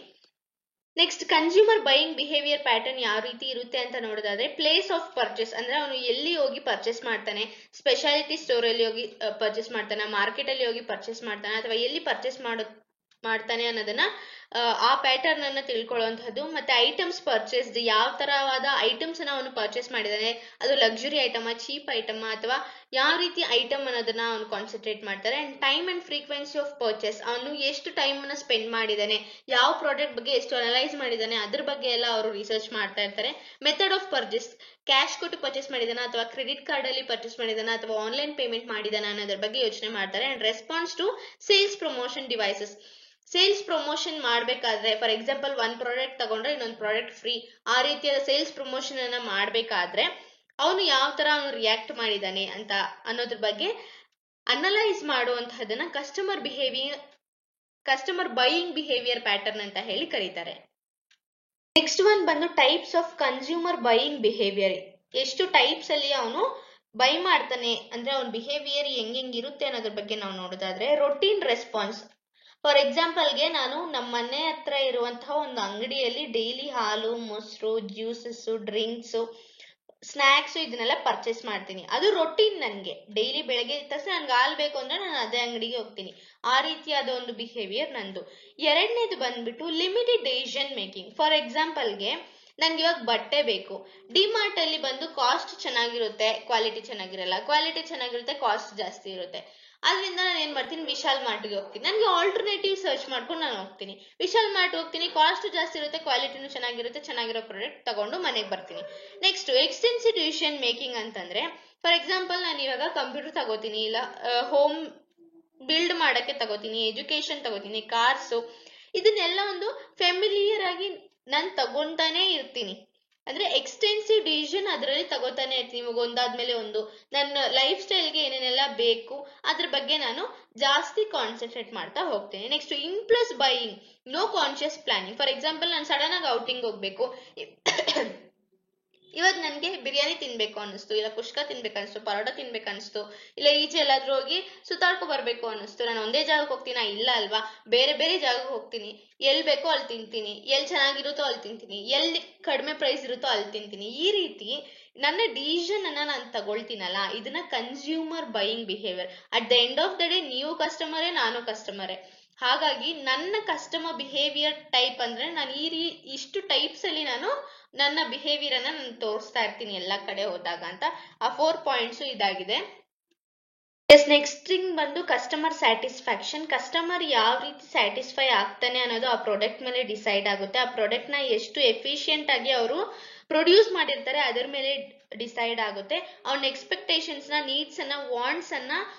Next consumer buying behaviour pattern ಯಾವ ರೀತಿ ಇರುತ್ತೆ ಅಂತ ನೋಡೋದಾದ್ರೆ, ಪ್ಲೇಸ್ ಆಫ್ ಪರ್ಚೇಸ್ ಅಂದ್ರೆ ಅವನು ಎಲ್ಲಿ ಹೋಗಿ ಪರ್ಚೇಸ್ ಮಾಡ್ತಾನೆ, ಸ್ಪೆಷಾಲಿಟಿ ಸ್ಟೋರ್ ಅಲ್ಲಿ ಹೋಗಿ ಪರ್ಚೇಸ್ ಮಾಡ್ತಾನೆ, ಮಾರ್ಕೆಟ್ ಅಲ್ಲಿ ಹೋಗಿ ಪರ್ಚೇಸ್ ಮಾಡ್ತಾನೆ ಅಥವಾ ಎಲ್ಲಿ ಪರ್ಚೇಸ್ ಮಾಡ್ತಾನೆ ಅನ್ನೋದನ್ನ ಆ ಪ್ಯಾಟರ್ನ್ ಅನ್ನ ತಿಳ್ಕೊಳ್ಳುವಂತಹದ್ದು. ಮತ್ತೆ ಐಟಮ್ಸ್ ಪರ್ಚೇಸ್ಡ್, ಯಾವ ತರವಾದ ಐಟಮ್ಸ್ ಅನ್ನ ಅವನು ಪರ್ಚೇಸ್ ಮಾಡಿದಾನೆ, ಅದು ಲಕ್ಸುರಿ ಐಟಮ್, ಚೀಪ್ ಐಟಮ್ ಅಥವಾ ಯಾವ ರೀತಿ ಐಟಮ್ ಅನ್ನೋದನ್ನ ಅವನು ಕಾನ್ಸಂಟ್ರೇಟ್ ಮಾಡ್ತಾರೆ. And time and frequency of purchase, ಅವನು ಎಷ್ಟು ಟೈಮ್ ಅನ್ನ ಸ್ಪೆಂಡ್ ಮಾಡಿದಾನೆ, ಯಾವ ಪ್ರಾಡಕ್ಟ್ ಬಗ್ಗೆ ಎಷ್ಟು ಅನಲೈಸ್ ಮಾಡಿದಾನೆ ಅದ್ರ ಬಗ್ಗೆ ಎಲ್ಲ ಅವರು ರಿಸರ್ಚ್ ಮಾಡ್ತಾ ಇರ್ತಾರೆ. ಮೆಥಡ್ ಆಫ್ ಪರ್ಚೇಸ್, ಕ್ಯಾಶ್ ಕೊಟ್ಟು ಪರ್ಚೇಸ್ ಮಾಡಿದಾನ ಅಥವಾ ಕ್ರೆಡಿಟ್ ಕಾರ್ಡ್ ಅಲ್ಲಿ ಪರ್ಚೇಸ್ ಮಾಡಿದಾನ ಅಥವಾ ಆನ್ಲೈನ್ ಪೇಮೆಂಟ್ ಮಾಡಿದಾನ ಅನ್ನೋದ್ರ ಬಗ್ಗೆ ಯೋಚನೆ ಮಾಡ್ತಾರೆ. And response to sales promotion devices, sales promotion ಮಾಡ್ಬೇಕಾದ್ರೆ ಫಾರ್ ಎಕ್ಸಾಂಪಲ್ ಒಂದ್ ಪ್ರಾಡಕ್ಟ್ ತಗೊಂಡ್ರೆ ಇನ್ನೊಂದು ಪ್ರಾಡಕ್ಟ್ ಫ್ರೀ, ಆ ರೀತಿಯಾದ ಸೇಲ್ಸ್ ಪ್ರಮೋಷನ್ ಅನ್ನ ಮಾಡ್ಬೇಕಾದ್ರೆ ಅವನು ಯಾವ ತರ ಅವನು ರಿಯಾಕ್ಟ್ ಮಾಡಿದಾನೆ ಅಂತ ಅನ್ನೋದ್ರ ಬಗ್ಗೆ ಅನಲೈಸ್ ಮಾಡುವಂತಹದನ್ನ ಕಸ್ಟಮರ್ ಬೈಯಿಂಗ್ ಬಿಹೇವಿಯರ್ ಪ್ಯಾಟರ್ನ್ ಅಂತ ಹೇಳಿ ಕರೀತಾರೆ. ನೆಕ್ಸ್ಟ್ ಒನ್ ಬಂದು types of consumer buying behaviour. ಎಷ್ಟು ಟೈಪ್ಸ್ ಅಲ್ಲಿ ಅವನು ಬೈ ಮಾಡ್ತಾನೆ ಅಂದ್ರೆ ಅವನ ಬಿಹೇವಿಯರ್ ಹೆಂಗಿರುತ್ತೆ ಅನ್ನೋದ್ರ ಬಗ್ಗೆ ನಾವು ನೋಡೋದಾದ್ರೆ, ರೊಟೀನ್ ರೆಸ್ಪಾನ್ಸ್. ಫಾರ್ ಎಕ್ಸಾಂಪಲ್ಗೆ ನಾನು ನಮ್ಮ ಮನೆ ಹತ್ರ ಇರುವಂತಹ ಒಂದು ಅಂಗಡಿಯಲ್ಲಿ ಡೈಲಿ ಹಾಲು, ಮೊಸರು, ಜ್ಯೂಸಸ್, ಡ್ರಿಂಕ್ಸ್, ಸ್ನಾಕ್ಸ್ ಇದನ್ನೆಲ್ಲ ಪರ್ಚೇಸ್ ಮಾಡ್ತೀನಿ. ಅದು ರೊಟೀನ್, ನನ್ಗೆ ಡೈಲಿ ಬೆಳಗ್ಗೆ ಎದ್ದ ತಕ್ಷಣ ನನ್ಗೆ ಹಾಲು ಬೇಕು ಅಂದ್ರೆ ನಾನು ಅದೇ ಅಂಗಡಿಗೆ ಹೋಗ್ತೀನಿ. ಆ ರೀತಿಯಾದ ಒಂದು ಬಿಹೇವಿಯರ್ ನಂದು. ಎರಡನೇದು ಬಂದ್ಬಿಟ್ಟು ಲಿಮಿಟೆಡ್ ಡಿಸಿಷನ್ ಮೇಕಿಂಗ್. ಫಾರ್ ಎಕ್ಸಾಂಪಲ್ಗೆ ನನ್ಗೆ ಇವಾಗ ಬಟ್ಟೆ ಬೇಕು, ಡಿಮಾರ್ಟ್ ಅಲ್ಲಿ ಬಂದು ಕಾಸ್ಟ್ ಚೆನ್ನಾಗಿರುತ್ತೆ, ಕ್ವಾಲಿಟಿ ಚೆನ್ನಾಗಿರಲ್ಲ, ಕ್ವಾಲಿಟಿ ಚೆನ್ನಾಗಿರುತ್ತೆ, ಕಾಸ್ಟ್ ಜಾಸ್ತಿ ಇರುತ್ತೆ. ಅದರಿಂದ ನಾನು ಏನ್ ಮಾಡ್ತೀನಿ, ವಿಶಾಲ್ ಮಾರ್ಟ್ಗೆ ಹೋಗ್ತೀನಿ. ನನಗೆ ಆಲ್ಟರ್ನೇಟಿವ್ ಸರ್ಚ್ ಮಾಡ್ಕೊಂಡು ನಾನು ಹೋಗ್ತೀನಿ, ವಿಶಾಲ್ ಮಾರ್ಟ್ ಹೋಗ್ತೀನಿ, ಕಾಸ್ಟ್ ಜಾಸ್ತಿ ಇರುತ್ತೆ, ಕ್ವಾಲಿಟಿನೂ ಚೆನ್ನಾಗಿರುತ್ತೆ, ಚೆನ್ನಾಗಿರೋ ಪ್ರಾಡಕ್ಟ್ ತಗೊಂಡು ಮನೆಗೆ ಬರ್ತೀನಿ. ನೆಕ್ಸ್ಟ್ ಎಕ್ಸ್ಟೆನ್ಸಿವ್ ಡಿಸಿಷನ್ ಮೇಕಿಂಗ್ ಅಂತಂದ್ರೆ, ಫಾರ್ ಎಕ್ಸಾಂಪಲ್ ನಾನು ಇವಾಗ ಕಂಪ್ಯೂಟರ್ ತಗೋತೀನಿ, ಇಲ್ಲ ಹೋಮ್ ಬಿಲ್ಡ್ ಮಾಡಕ್ಕೆ ತಗೋತೀನಿ, ಎಜುಕೇಶನ್ ತಗೋತೀನಿ, ಕಾರ್ಸ್, ಇದನ್ನೆಲ್ಲ ಒಂದು ಫೆಮಿಲಿಯರ್ ಆಗಿ ನಾನು ತಗೊಂತಾನೆ ಇರ್ತೀನಿ. ಅಂದ್ರೆ ಎಕ್ಸ್ಟೆನ್ಸಿವ್ ಡಿಸಿಷನ್ ಅದರಲ್ಲಿ ತಗೋತಾನೆ ಇರ್ತೀನಿ. ಇವಾಗ ಒಂದಾದ್ಮೇಲೆ ಒಂದು ನನ್ನ ಲೈಫ್ ಸ್ಟೈಲ್ಗೆ ಏನೇನೆಲ್ಲ ಬೇಕು ಅದ್ರ ಬಗ್ಗೆ ನಾನು ಜಾಸ್ತಿ ಕಾನ್ಸಂಟ್ರೇಟ್ ಮಾಡ್ತಾ ಹೋಗ್ತೀನಿ. Next impulse buying, no conscious planning. For example ನಾನು ಸಡನ್ ಆಗಿ ಔಟಿಂಗ್ ಹೋಗ್ಬೇಕು, ಇವತ್ತು ನನ್ಗೆ ಬಿರಿಯಾನಿ ತಿನ್ಬೇಕು ಅನಿಸ್ತು, ಇಲ್ಲ ಕುಷ್ಕ ತಿನ್ಬೇಕು ಅನಿಸ್ತು, ಪರೋಟ ತಿನ್ಬೇಕು ಅನಿಸ್ತು, ಇಲ್ಲ ಈಚೆ ಎಲ್ಲಾದ್ರೂ ಹೋಗಿ ಸುತ್ತಾಡ್ಕೊ ಬರ್ಬೇಕು ಅನಿಸ್ತು. ನಾನು ಒಂದೇ ಜಾಗಕ್ಕೆ ಹೋಗ್ತೀನ? ಇಲ್ಲ ಅಲ್ವಾ, ಬೇರೆ ಬೇರೆ ಜಾಗಕ್ಕೆ ಹೋಗ್ತೀನಿ. ಎಲ್ ಬೇಕೋ ಅಲ್ಲಿ ತಿಂತೀನಿ, ಎಲ್ಲಿ ಚೆನ್ನಾಗಿರುತ್ತೋ ಅಲ್ಲಿ ತಿಂತೀನಿ, ಎಲ್ಲಿ ಕಡಿಮೆ ಪ್ರೈಸ್ ಇರುತ್ತೋ ಅಲ್ಲಿ ತಿಂತೀನಿ. ಈ ರೀತಿ ನನ್ನ ಡಿಸಿಷನ್ ಅನ್ನ ನಾನು ತಗೊಳ್ತೀನಲ್ಲ, ಇದನ್ನ consumer buying behaviour. At the end of the day ನೀವು ಕಸ್ಟಮರೇ, ನಾನು ಕಸ್ಟಮರೇ. ಹಾಗಾಗಿ ನನ್ನ ಕಸ್ಟಮರ್ ಬಿಹೇವಿಯರ್ ಟೈಪ್ ಅಂದ್ರೆ ನಾನು ಇಷ್ಟು ಟೈಪ್ಸ್ ಅಲ್ಲಿ ನಾನು ನನ್ನ ಬಿಹೇವಿಯರ್ ಅನ್ನ ನಾನು ತೋರಿಸ್ತಾ ಇರ್ತೀನಿ ಎಲ್ಲಾ ಕಡೆ ಹೋದಾಗ ಅಂತ. ಆ 4 ಪಾಯಿಂಟ್ಸ್ ಇದಾಗಿದೆ. ನೆಕ್ಸ್ಟ್ ಥಿಂಗ್ ಬಂದು ಕಸ್ಟಮರ್ ಸ್ಯಾಟಿಸ್ಫ್ಯಾಕ್ಷನ್. ಕಸ್ಟಮರ್ ಯಾವ ರೀತಿ ಸ್ಯಾಟಿಸ್ಫೈ ಆಗ್ತಾನೆ ಅನ್ನೋದು ಆ ಪ್ರಾಡಕ್ಟ್ ಮೇಲೆ ಡಿಸೈಡ್ ಆಗುತ್ತೆ. ಆ ಪ್ರಾಡಕ್ಟ್ ನ ಎಷ್ಟು ಎಫಿಷಿಯಂಟ್ ಆಗಿ ಅವರು ಪ್ರೊಡ್ಯೂಸ್ ಮಾಡಿರ್ತಾರೆ ಅದರ ಮೇಲೆ ಡಿಸೈಡ್ ಆಗುತ್ತೆ. ಅವನ ಎಕ್ಸ್ಪೆಕ್ಟೇಷನ್ಸ್ ನ, ನೀಡ್ಸ್ ಅನ್ನ, ವಾಂಟ್ಸ್ ಅನ್ನ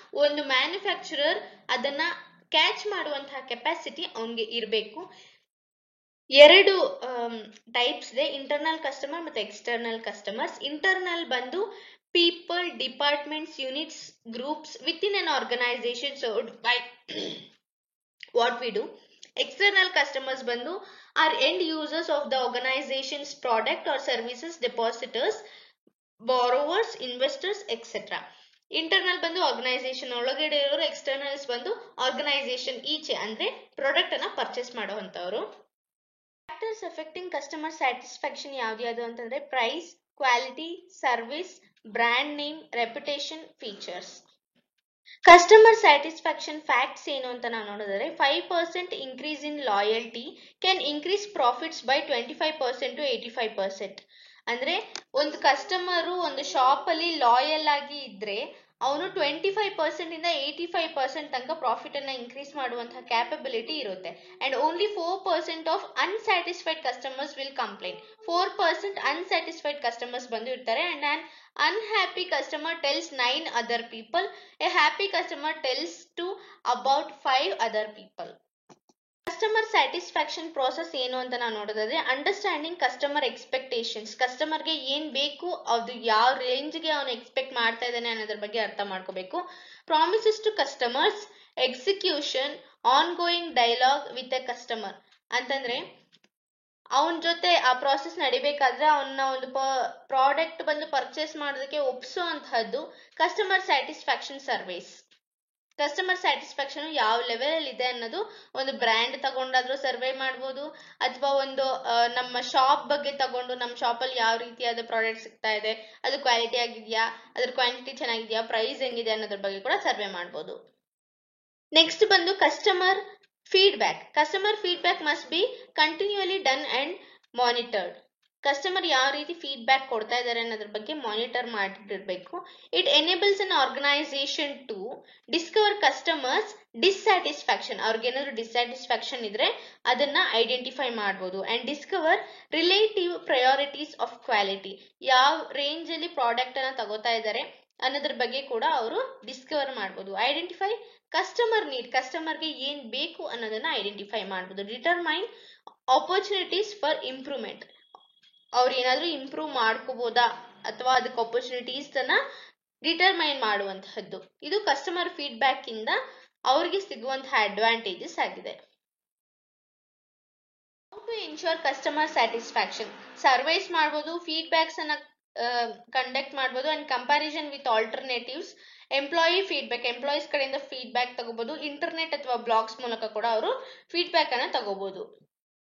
ಒಂದು ಮ್ಯಾನುಫ್ಯಾಕ್ಚರರ್ ಅದನ್ನ ಕ್ಯಾಚ್ ಮಾಡುವಂತಹ ಕೆಪಾಸಿಟಿ ಅವನ್ಗೆ ಇರಬೇಕು. ಎರಡು ಟೈಪ್ಸ್ ಇದೆ, ಇಂಟರ್ನಲ್ ಕಸ್ಟಮರ್ ಮತ್ತೆ ಎಕ್ಸ್ಟರ್ನಲ್ ಕಸ್ಟಮರ್ಸ್. ಇಂಟರ್ನಲ್ ಬಂದು people, departments, units, groups within an organization served by what we do. External customers bandu are end users of the organization's product or services, depositors, borrowers, investors, etc. Internal ಬಂದು ಆರ್ಗನೈಸೇಷನ್ ಒಳಗಡೆ ಇರೋರು, ಎಕ್ಸ್ಟರ್ನಲ್ಸ್ ಬಂದು ಆರ್ಗನೈಸೇಷನ್ ಈಚೆ ಅಂದ್ರೆ ಪ್ರಾಡಕ್ಟ್ ಅನ್ನ ಪರ್ಚೇಸ್ ಮಾಡುವಂತವ್ರು. ಫ್ಯಾಕ್ಟರ್ಸ್ ಅಫೆಕ್ಟಿಂಗ್ ಕಸ್ಟಮರ್ ಸ್ಯಾಟಿಸ್ಫ್ಯಾಕ್ಷನ್ ಯಾವ್ದು ಅಂತಂದ್ರೆ price, quality, service, brand name, reputation, features. Customer satisfaction facts ಏನು ಅಂತ ನಾವು ನೋಡಿದ್ರೆ 5% increase in loyalty can increase profits by 25% to 85%. ಅಂದ್ರೆ ಒಂದು ಕಸ್ಟಮರು ಒಂದು ಶಾಪ್ ಅಲ್ಲಿ ಲಾಯಲ್ ಆಗಿ ಇದ್ರೆ ಅವನು 25% ಇಂದ 85% ತನಕ ಪ್ರಾಫಿಟ್ ಅನ್ನ ಇನ್ಕ್ರೀಸ್ ಮಾಡುವಂತಹ ಕ್ಯಾಪಬಿಲಿಟಿ ಇರುತ್ತೆ. And only 4% of unsatisfied customers will complaint. 4% unsatisfied customers ಬಂದು ಇರ್ತಾರೆ. And on unhappy customer tells 9 other people. A happy customer tells to about 5 other people. Customer satisfaction process ಏನು ಅಂತ ನಾವು ನೋಡೋದಾದ್ರೆ ಅಂಡರ್ಸ್ಟ್ಯಾಂಡಿಂಗ್ ಕಸ್ಟಮರ್ ಎಕ್ಸ್ಪೆಕ್ಟೇಷನ್ಸ್. ಕಸ್ಟಮರ್ಗೆ ಏನ್ ಬೇಕು, ಅದು ಯಾವ ರೇಂಜ್ಗೆ ಅವನು ಎಕ್ಸ್ಪೆಕ್ಟ್ ಮಾಡ್ತಾ ಇದ್ದಾನೆ ಅನ್ನೋದ್ರ ಬಗ್ಗೆ ಅರ್ಥ ಮಾಡ್ಕೋಬೇಕು. Promises to customers, execution, ongoing dialogue with a customer. ಅಂತಂದ್ರೆ ಅವನ ಜೊತೆ ಆ ಪ್ರಾಸೆಸ್ ನಡಿಬೇಕಾದ್ರೆ ಅವನ್ನ ಒಂದು ಪ್ರಾಡಕ್ಟ್ ಬಂದು ಪರ್ಚೇಸ್ ಮಾಡೋದಕ್ಕೆ ಒಪ್ಸೋಂತಹದ್ದು customer satisfaction surveys. Customer satisfaction ಯಾವ ಲೆವೆಲ್ ಅಲ್ಲಿ ಇದೆ ಅನ್ನೋದು ಒಂದು ಬ್ರ್ಯಾಂಡ್ ತಗೊಂಡಾದ್ರೂ ಸರ್ವೆ ಮಾಡ್ಬೋದು, ಅಥವಾ ಒಂದು ನಮ್ಮ ಶಾಪ್ ಬಗ್ಗೆ ತಗೊಂಡು ನಮ್ಮ ಶಾಪ್ ಅಲ್ಲಿ ಯಾವ ರೀತಿಯಾದ ಪ್ರಾಡಕ್ಟ್ ಸಿಗ್ತಾ ಇದೆ, ಅದು ಕ್ವಾಲಿಟಿ ಆಗಿದೆಯಾ, ಅದ್ರ ಕ್ವಾಂಟಿಟಿ ಚೆನ್ನಾಗಿದೆಯಾ, ಪ್ರೈಸ್ ಹೆಂಗಿದೆ ಅನ್ನೋದ್ರ ಬಗ್ಗೆ ಕೂಡ ಸರ್ವೆ ಮಾಡ್ಬೋದು. ನೆಕ್ಸ್ಟ್ ಬಂದು customer feedback. Customer feedback must be continuously done and monitored. Customer ಯಾವ ರೀತಿ ಫೀಡ್ಬ್ಯಾಕ್ ಕೊಡ್ತಾ ಇದ್ದಾರೆ ಅನ್ನೋದ್ರ ಬಗ್ಗೆ ಮಾನಿಟರ್ ಮಾಡಿರ್ಬೇಕು. It enables an organisation to discover customers dissatisfaction. ಅವ್ರಿಗೇನಾದ್ರು ಡಿಸ್ಸ್ಯಾಟಿಸ್ಫ್ಯಾಕ್ಷನ್ ಇದ್ರೆ ಅದನ್ನ ಐಡೆಂಟಿಫೈ ಮಾಡ್ಬೋದು. And discover relative priorities of quality. ಯಾವ ರೇಂಜ್ ಅಲ್ಲಿ ಪ್ರಾಡಕ್ಟ್ ಅನ್ನ ತಗೋತಾ ಇದ್ದಾರೆ ಅನ್ನೋದ್ರ ಬಗ್ಗೆ ಕೂಡ ಅವರು ಡಿಸ್ಕವರ್ ಮಾಡ್ಬೋದು. Identify customer need. ಕಸ್ಟಮರ್ಗೆ ಏನ್ ಬೇಕು ಅನ್ನೋದನ್ನ ಐಡೆಂಟಿಫೈ ಮಾಡ್ಬೋದು. Determine opportunities for improvement. ಅವ್ರು ಏನಾದ್ರೂ ಇಂಪ್ರೂವ್ ಮಾಡ್ಕೋಬಹುದಾ ಅಥವಾ ಅದಕ್ಕೆ ಆಪರ್ಚುನಿಟೀಸ್ ಅನ್ನ ಡಿಟರ್ಮೈನ್ ಮಾಡುವಂತಹದ್ದು. ಇದು ಕಸ್ಟಮರ್ ಫೀಡ್ಬ್ಯಾಕ್ ಇಂದ ಅವ್ರಿಗೆ ಸಿಗುವಂತಹ ಅಡ್ವಾಂಟೇಜಸ್ ಆಗಿದೆ. How to ensure customer satisfaction. Surveys ಮಾಡ್ಬೋದು, ಫೀಡ್ಬ್ಯಾಕ್ಸ್ ಅನ್ನ ಕಂಡಕ್ಟ್ ಮಾಡ್ಬೋದು, and comparison with alternatives. Employee feedback, employees ಕಡೆಯಿಂದ ಫೀಡ್ಬ್ಯಾಕ್ ತಗೋಬಹುದು. ಇಂಟರ್ನೆಟ್ ಅಥವಾ ಬ್ಲಾಗ್ಸ್ ಮೂಲಕ ಕೂಡ ಅವರು ಫೀಡ್ಬ್ಯಾಕ್ ಅನ್ನ ತಗೋಬಹುದು.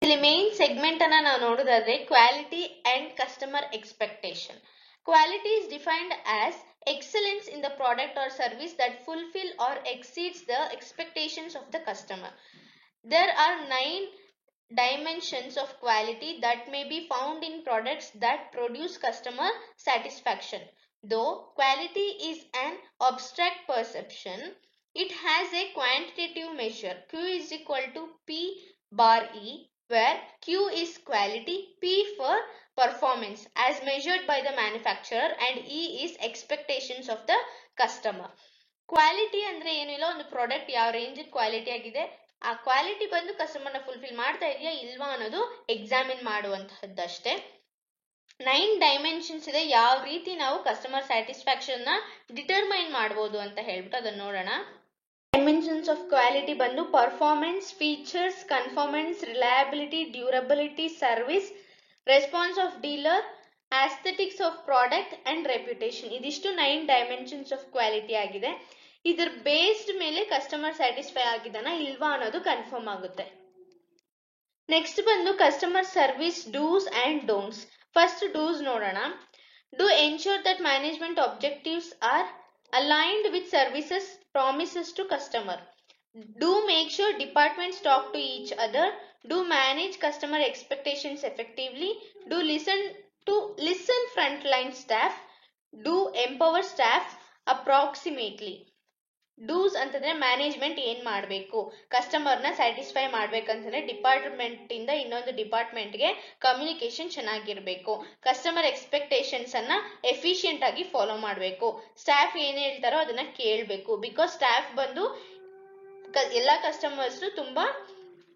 ಇಲ್ಲಿ ಮೇನ್ ಸೆಗ್ಮೆಂಟ್ ಅನ್ನ ನಾವು ನೋಡೋದಾದ್ರೆ quality and customer expectation. Quality is defined as excellence in the product or service that fulfill or exceeds the expectations of the customer. There are 9 dimensions of quality that may be found in products that produce customer satisfaction. Though quality is an abstract perception, it has a quantitative measure. Q is equal to P bar E, where Q is quality, P for performance as measured by the manufacturer, and E is expectations of the customer. Quality ಅಂದ್ರೆ ಏನಿಲ್ಲ, ಒಂದು ಪ್ರಾಡಕ್ಟ್ ಯಾವ ರೇಂಜ್ ಕ್ವಾಲಿಟಿ ಆಗಿದೆ, ಆ ಕ್ವಾಲಿಟಿ ಬಂದು ಕಸ್ಟಮರ್ ನ ಫುಲ್ಫಿಲ್ ಮಾಡ್ತಾ ಇದೆಯಾ ಇಲ್ವಾ ಅನ್ನೋದು ಎಕ್ಸಾಮಿನ್ ಮಾಡುವಂತಹದ್ದಷ್ಟೇ. 9 ಡೈಮೆನ್ಷನ್ಸ್ ಇದೆ, ಯಾವ ರೀತಿ ನಾವು ಕಸ್ಟಮರ್ ಸ್ಯಾಟಿಸ್ಫ್ಯಾಕ್ಷನ್ ನ ಡಿಟರ್ಮೈನ್ ಮಾಡಬಹುದು ಅಂತ ಹೇಳ್ಬಿಟ್ಟು ಅದನ್ನ ನೋಡೋಣ. ಡೈಮೆನ್ಷನ್ಸ್ ಆಫ್ ಕ್ವಾಲಿಟಿ ಬಂದು performance, features, conformance, reliability, durability, service, response of dealer, aesthetics of product and reputation. ಇದಿಷ್ಟು 9 ಡೈಮೆನ್ಷನ್ಸ್ ಆಫ್ ಕ್ವಾಲಿಟಿ ಆಗಿದೆ. ಇದ್ರ ಬೇಸ್ಡ್ ಮೇಲೆ ಕಸ್ಟಮರ್ ಸ್ಯಾಟಿಸ್ಫೈ ಆಗಿದಾನ ಇಲ್ವಾ ಅನ್ನೋದು ಕನ್ಫರ್ಮ್ ಆಗುತ್ತೆ. ನೆಕ್ಸ್ಟ್ ಬಂದು customer service dos and don'ts. First dos ನೋಡೋಣ. Do ensure that management objectives are aligned with services promises to customer. Do make sure departments talk to each other. Do manage customer expectations effectively. Do listen frontline staff. Do empower staff approximately. Dos ಅಂತಂದ್ರೆ ಮ್ಯಾನೇಜ್ಮೆಂಟ್ ಏನ್ ಮಾಡಬೇಕು, ಕಸ್ಟಮರ್ ನ ಸ್ಯಾಟಿಸ್ಫೈ ಮಾಡ್ಬೇಕಂತಂದ್ರೆ ಡಿಪಾರ್ಟ್ಮೆಂಟ್ ಇಂದ ಇನ್ನೊಂದು ಡಿಪಾರ್ಟ್ಮೆಂಟ್ ಗೆ ಕಮ್ಯುನಿಕೇಶನ್ ಚೆನ್ನಾಗಿರ್ಬೇಕು. ಕಸ್ಟಮರ್ ಎಕ್ಸ್ಪೆಕ್ಟೇಷನ್ಸ್ ಅನ್ನ ಎಫಿಷಿಯಂಟ್ ಆಗಿ ಫಾಲೋ ಮಾಡಬೇಕು. ಸ್ಟಾಫ್ ಏನ್ ಹೇಳ್ತಾರೋ ಅದನ್ನ ಕೇಳಬೇಕು. ಬಿಕಾಸ್ ಸ್ಟಾಫ್ ಬಂದು ಎಲ್ಲಾ ಕಸ್ಟಮರ್ಸ್ ತುಂಬಾ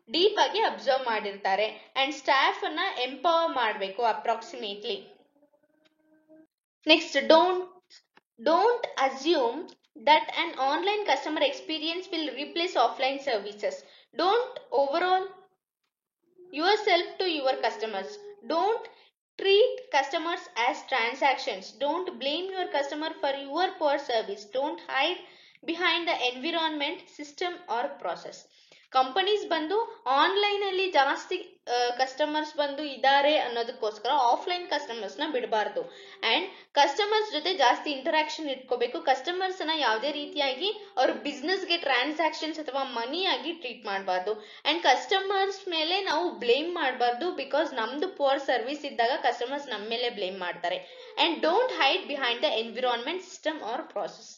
ಡೀಪ್ ಆಗಿ ಅಬ್ಸರ್ವ್ ಮಾಡಿರ್ತಾರೆ. ಅಂಡ್ ಸ್ಟಾಫ್ ಅನ್ನ ಎಂಪವರ್ ಮಾಡಬೇಕು approximately. Next don't assume that an online customer experience will replace offline services. Don't overall yourself to your customers. Don't treat customers as transactions. Don't blame your customer for your poor service. Don't hide behind the environment, system or process. Companies ಬಂದು ಆನ್ಲೈನ್ ಅಲ್ಲಿ ಜಾಸ್ತಿ ಕಸ್ಟಮರ್ಸ್ ಬಂದು ಇದ್ದಾರೆ ಅನ್ನೋದಕ್ಕೋಸ್ಕರ ಆಫ್ಲೈನ್ ಕಸ್ಟಮರ್ಸ್ ನ ಬಿಡಬಾರ್ದು. ಅಂಡ್ ಕಸ್ಟಮರ್ಸ್ ಜೊತೆ ಜಾಸ್ತಿ ಇಂಟರಾಕ್ಷನ್ ಇಟ್ಕೋಬೇಕು. ಕಸ್ಟಮರ್ಸ್ ನ ಯಾವುದೇ ರೀತಿಯಾಗಿ ಅವ್ರ ಬಿಸ್ನೆಸ್ ಗೆ ಟ್ರಾನ್ಸಾಕ್ಷನ್ಸ್ ಅಥವಾ ಮನಿ ಆಗಿ ಟ್ರೀಟ್ ಮಾಡಬಾರ್ದು. ಅಂಡ್ ಕಸ್ಟಮರ್ಸ್ ಮೇಲೆ ನಾವು ಬ್ಲೇಮ್ ಮಾಡಬಾರ್ದು, ಬಿಕಾಸ್ ನಮ್ದು ಪುವರ್ ಸರ್ವಿಸ್ ಇದ್ದಾಗ ಕಸ್ಟಮರ್ಸ್ ನಮ್ಮ ಮೇಲೆ ಬ್ಲೇಮ್ ಮಾಡ್ತಾರೆ. And don't hide behind the environment, system or process.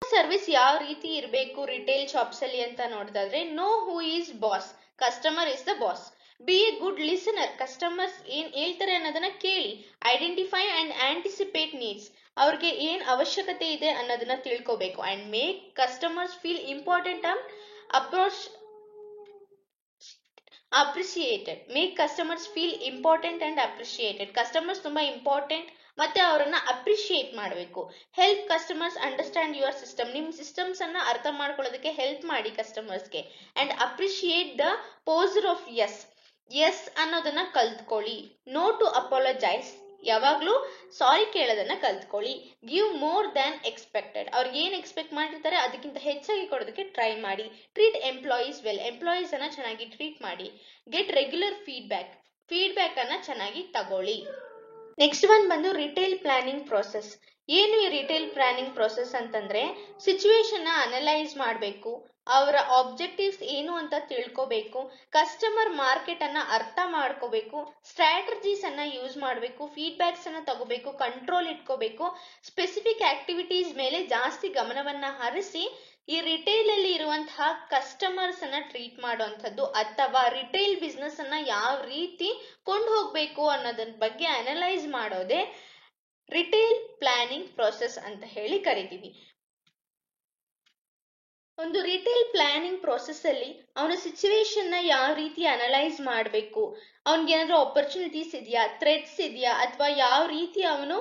Service ಯಾವ ರೀತಿ ಇರಬೇಕು ರಿಟೇಲ್ ಶಾಪ್ಸ್ ಅಲ್ಲಿ ಅಂತ ನೋಡಿದ್ರೆ, know who is boss, customer is the boss. Be a good listener, customers ಏನ್ ಹೇಳ್ತಾರೆ ಅನ್ನೋದನ್ನ ಕೇಳಿ. ಐಡೆಂಟಿಫೈ ಅಂಡ್ ಆಂಟಿಸಿಪೇಟ್ ನೀಡ್ಸ್, ಅವ್ರಿಗೆ ಏನ್ ಅವಶ್ಯಕತೆ ಇದೆ ಅನ್ನೋದನ್ನ ತಿಳ್ಕೋಬೇಕು. And make customers feel important and appreciated. Make customers feel important and appreciated. Customers ತುಂಬಾ ಇಂಪಾರ್ಟೆಂಟ್ ಮತ್ತೆ ಅವರನ್ನ ಅಪ್ರಿಶಿಯೇಟ್ ಮಾಡಬೇಕು. Help customers understand your system, ನಿಮ್ ಸಿಸ್ಟಮ್ಸ್ ಅನ್ನ ಅರ್ಥ ಮಾಡ್ಕೊಳ್ಳೋದಕ್ಕೆ ಹೆಲ್ಪ್ ಮಾಡಿ ಕಸ್ಟಮರ್ಸ್ಗೆ. And appreciate the power of yes, yes ಅನ್ನೋದನ್ನ ಕಲ್ತ್ಕೊಳ್ಳಿ. ನೋ ಟು ಅಪಾಲಜೈಸ್, ಯಾವಾಗ್ಲೂ ಸಾರಿ ಕೇಳೋದನ್ನ ಕಲ್ತ್ಕೊಳ್ಳಿ. ಗಿವ್ ಮೋರ್ ದ್ಯಾನ್ ಎಕ್ಸ್ಪೆಕ್ಟೆಡ್, ಅವ್ರಿಗೆ ಏನ್ ಎಕ್ಸ್ಪೆಕ್ಟ್ ಮಾಡಿರ್ತಾರೆ ಅದಕ್ಕಿಂತ ಹೆಚ್ಚಾಗಿ ಕೊಡೋದಕ್ಕೆ ಟ್ರೈ ಮಾಡಿ. ಟ್ರೀಟ್ ಎಂಪ್ಲಾಯೀಸ್ ವೆಲ್, ಎಂಪ್ಲಾಯೀಸ್ ಅನ್ನ ಚೆನ್ನಾಗಿ ಟ್ರೀಟ್ ಮಾಡಿ. ಗೆಟ್ ರೆಗ್ಯುಲರ್ ಫೀಡ್ಬ್ಯಾಕ್, ಫೀಡ್ಬ್ಯಾಕ್ ಅನ್ನ ಚೆನ್ನಾಗಿ ತಗೊಳ್ಳಿ. ನೆಕ್ಸ್ಟ್ ಒನ್ ಬಂದು ರಿಟೇಲ್ ಪ್ಲಾನಿಂಗ್ ಪ್ರೋಸೆಸ್. ಏನು ಈ ರಿಟೇಲ್ ಪ್ಲಾನಿಂಗ್ ಪ್ರೋಸೆಸ್ ಅಂತಂದ್ರೆ, ಸಿಚುವೇಶನ್ ನ ಅನಲೈಸ್ ಮಾಡಬೇಕು, ಅವರ ಆಬ್ಜೆಕ್ಟಿವ್ಸ್ ಏನು ಅಂತ ತಿಳ್ಕೋಬೇಕು, ಕಸ್ಟಮರ್ ಮಾರ್ಕೆಟ್ ಅನ್ನ ಅರ್ಥ ಮಾಡ್ಕೋಬೇಕು, ಸ್ಟ್ರಾಟಜೀಸ್ ಅನ್ನ ಯೂಸ್ ಮಾಡಬೇಕು, ಫೀಡ್ಬ್ಯಾಕ್ಸ್ ಅನ್ನ ತಗೋಬೇಕು, ಕಂಟ್ರೋಲ್ ಇಟ್ಕೋಬೇಕು, ಸ್ಪೆಸಿಫಿಕ್ ಆಕ್ಟಿವಿಟೀಸ್ ಮೇಲೆ ಜಾಸ್ತಿ ಗಮನವನ್ನ ಹರಿಸಿ ಈ ರಿಟೇಲ್ ಅಲ್ಲಿ ಇರುವಂತಹ ಕಸ್ಟಮರ್ಸ್ ಅನ್ನ ಟ್ರೀಟ್ ಮಾಡುವಂಥದ್ದು ಅಥವಾ ರಿಟೇಲ್ ಬಿಸ್ನೆಸ್ ಅನ್ನ ಯಾವ ರೀತಿ ಕೊಂಡು ಹೋಗ್ಬೇಕು ಅನ್ನೋದ್ರ ಬಗ್ಗೆ ಅನಲೈಸ್ ಮಾಡೋದೇ ರಿಟೇಲ್ ಪ್ಲಾನಿಂಗ್ ಪ್ರೋಸೆಸ್ ಅಂತ ಹೇಳಿ ಕರಿತೀವಿ. ಒಂದು ರಿಟೇಲ್ ಪ್ಲಾನಿಂಗ್ ಪ್ರೋಸೆಸ್ ಅಲ್ಲಿ ಅವನ ಸಿಚುವೇಶನ್ ನ ಯಾವ ರೀತಿ ಅನಲೈಸ್ ಮಾಡಬೇಕು, ಅವನ್ಗೆ ಏನಾದ್ರೂ ಆಪರ್ಚುನಿಟೀಸ್ ಇದೆಯಾ, ಥ್ರೆಟ್ಸ್ ಇದೆಯಾ, ಅಥವಾ ಯಾವ ರೀತಿ ಅವನು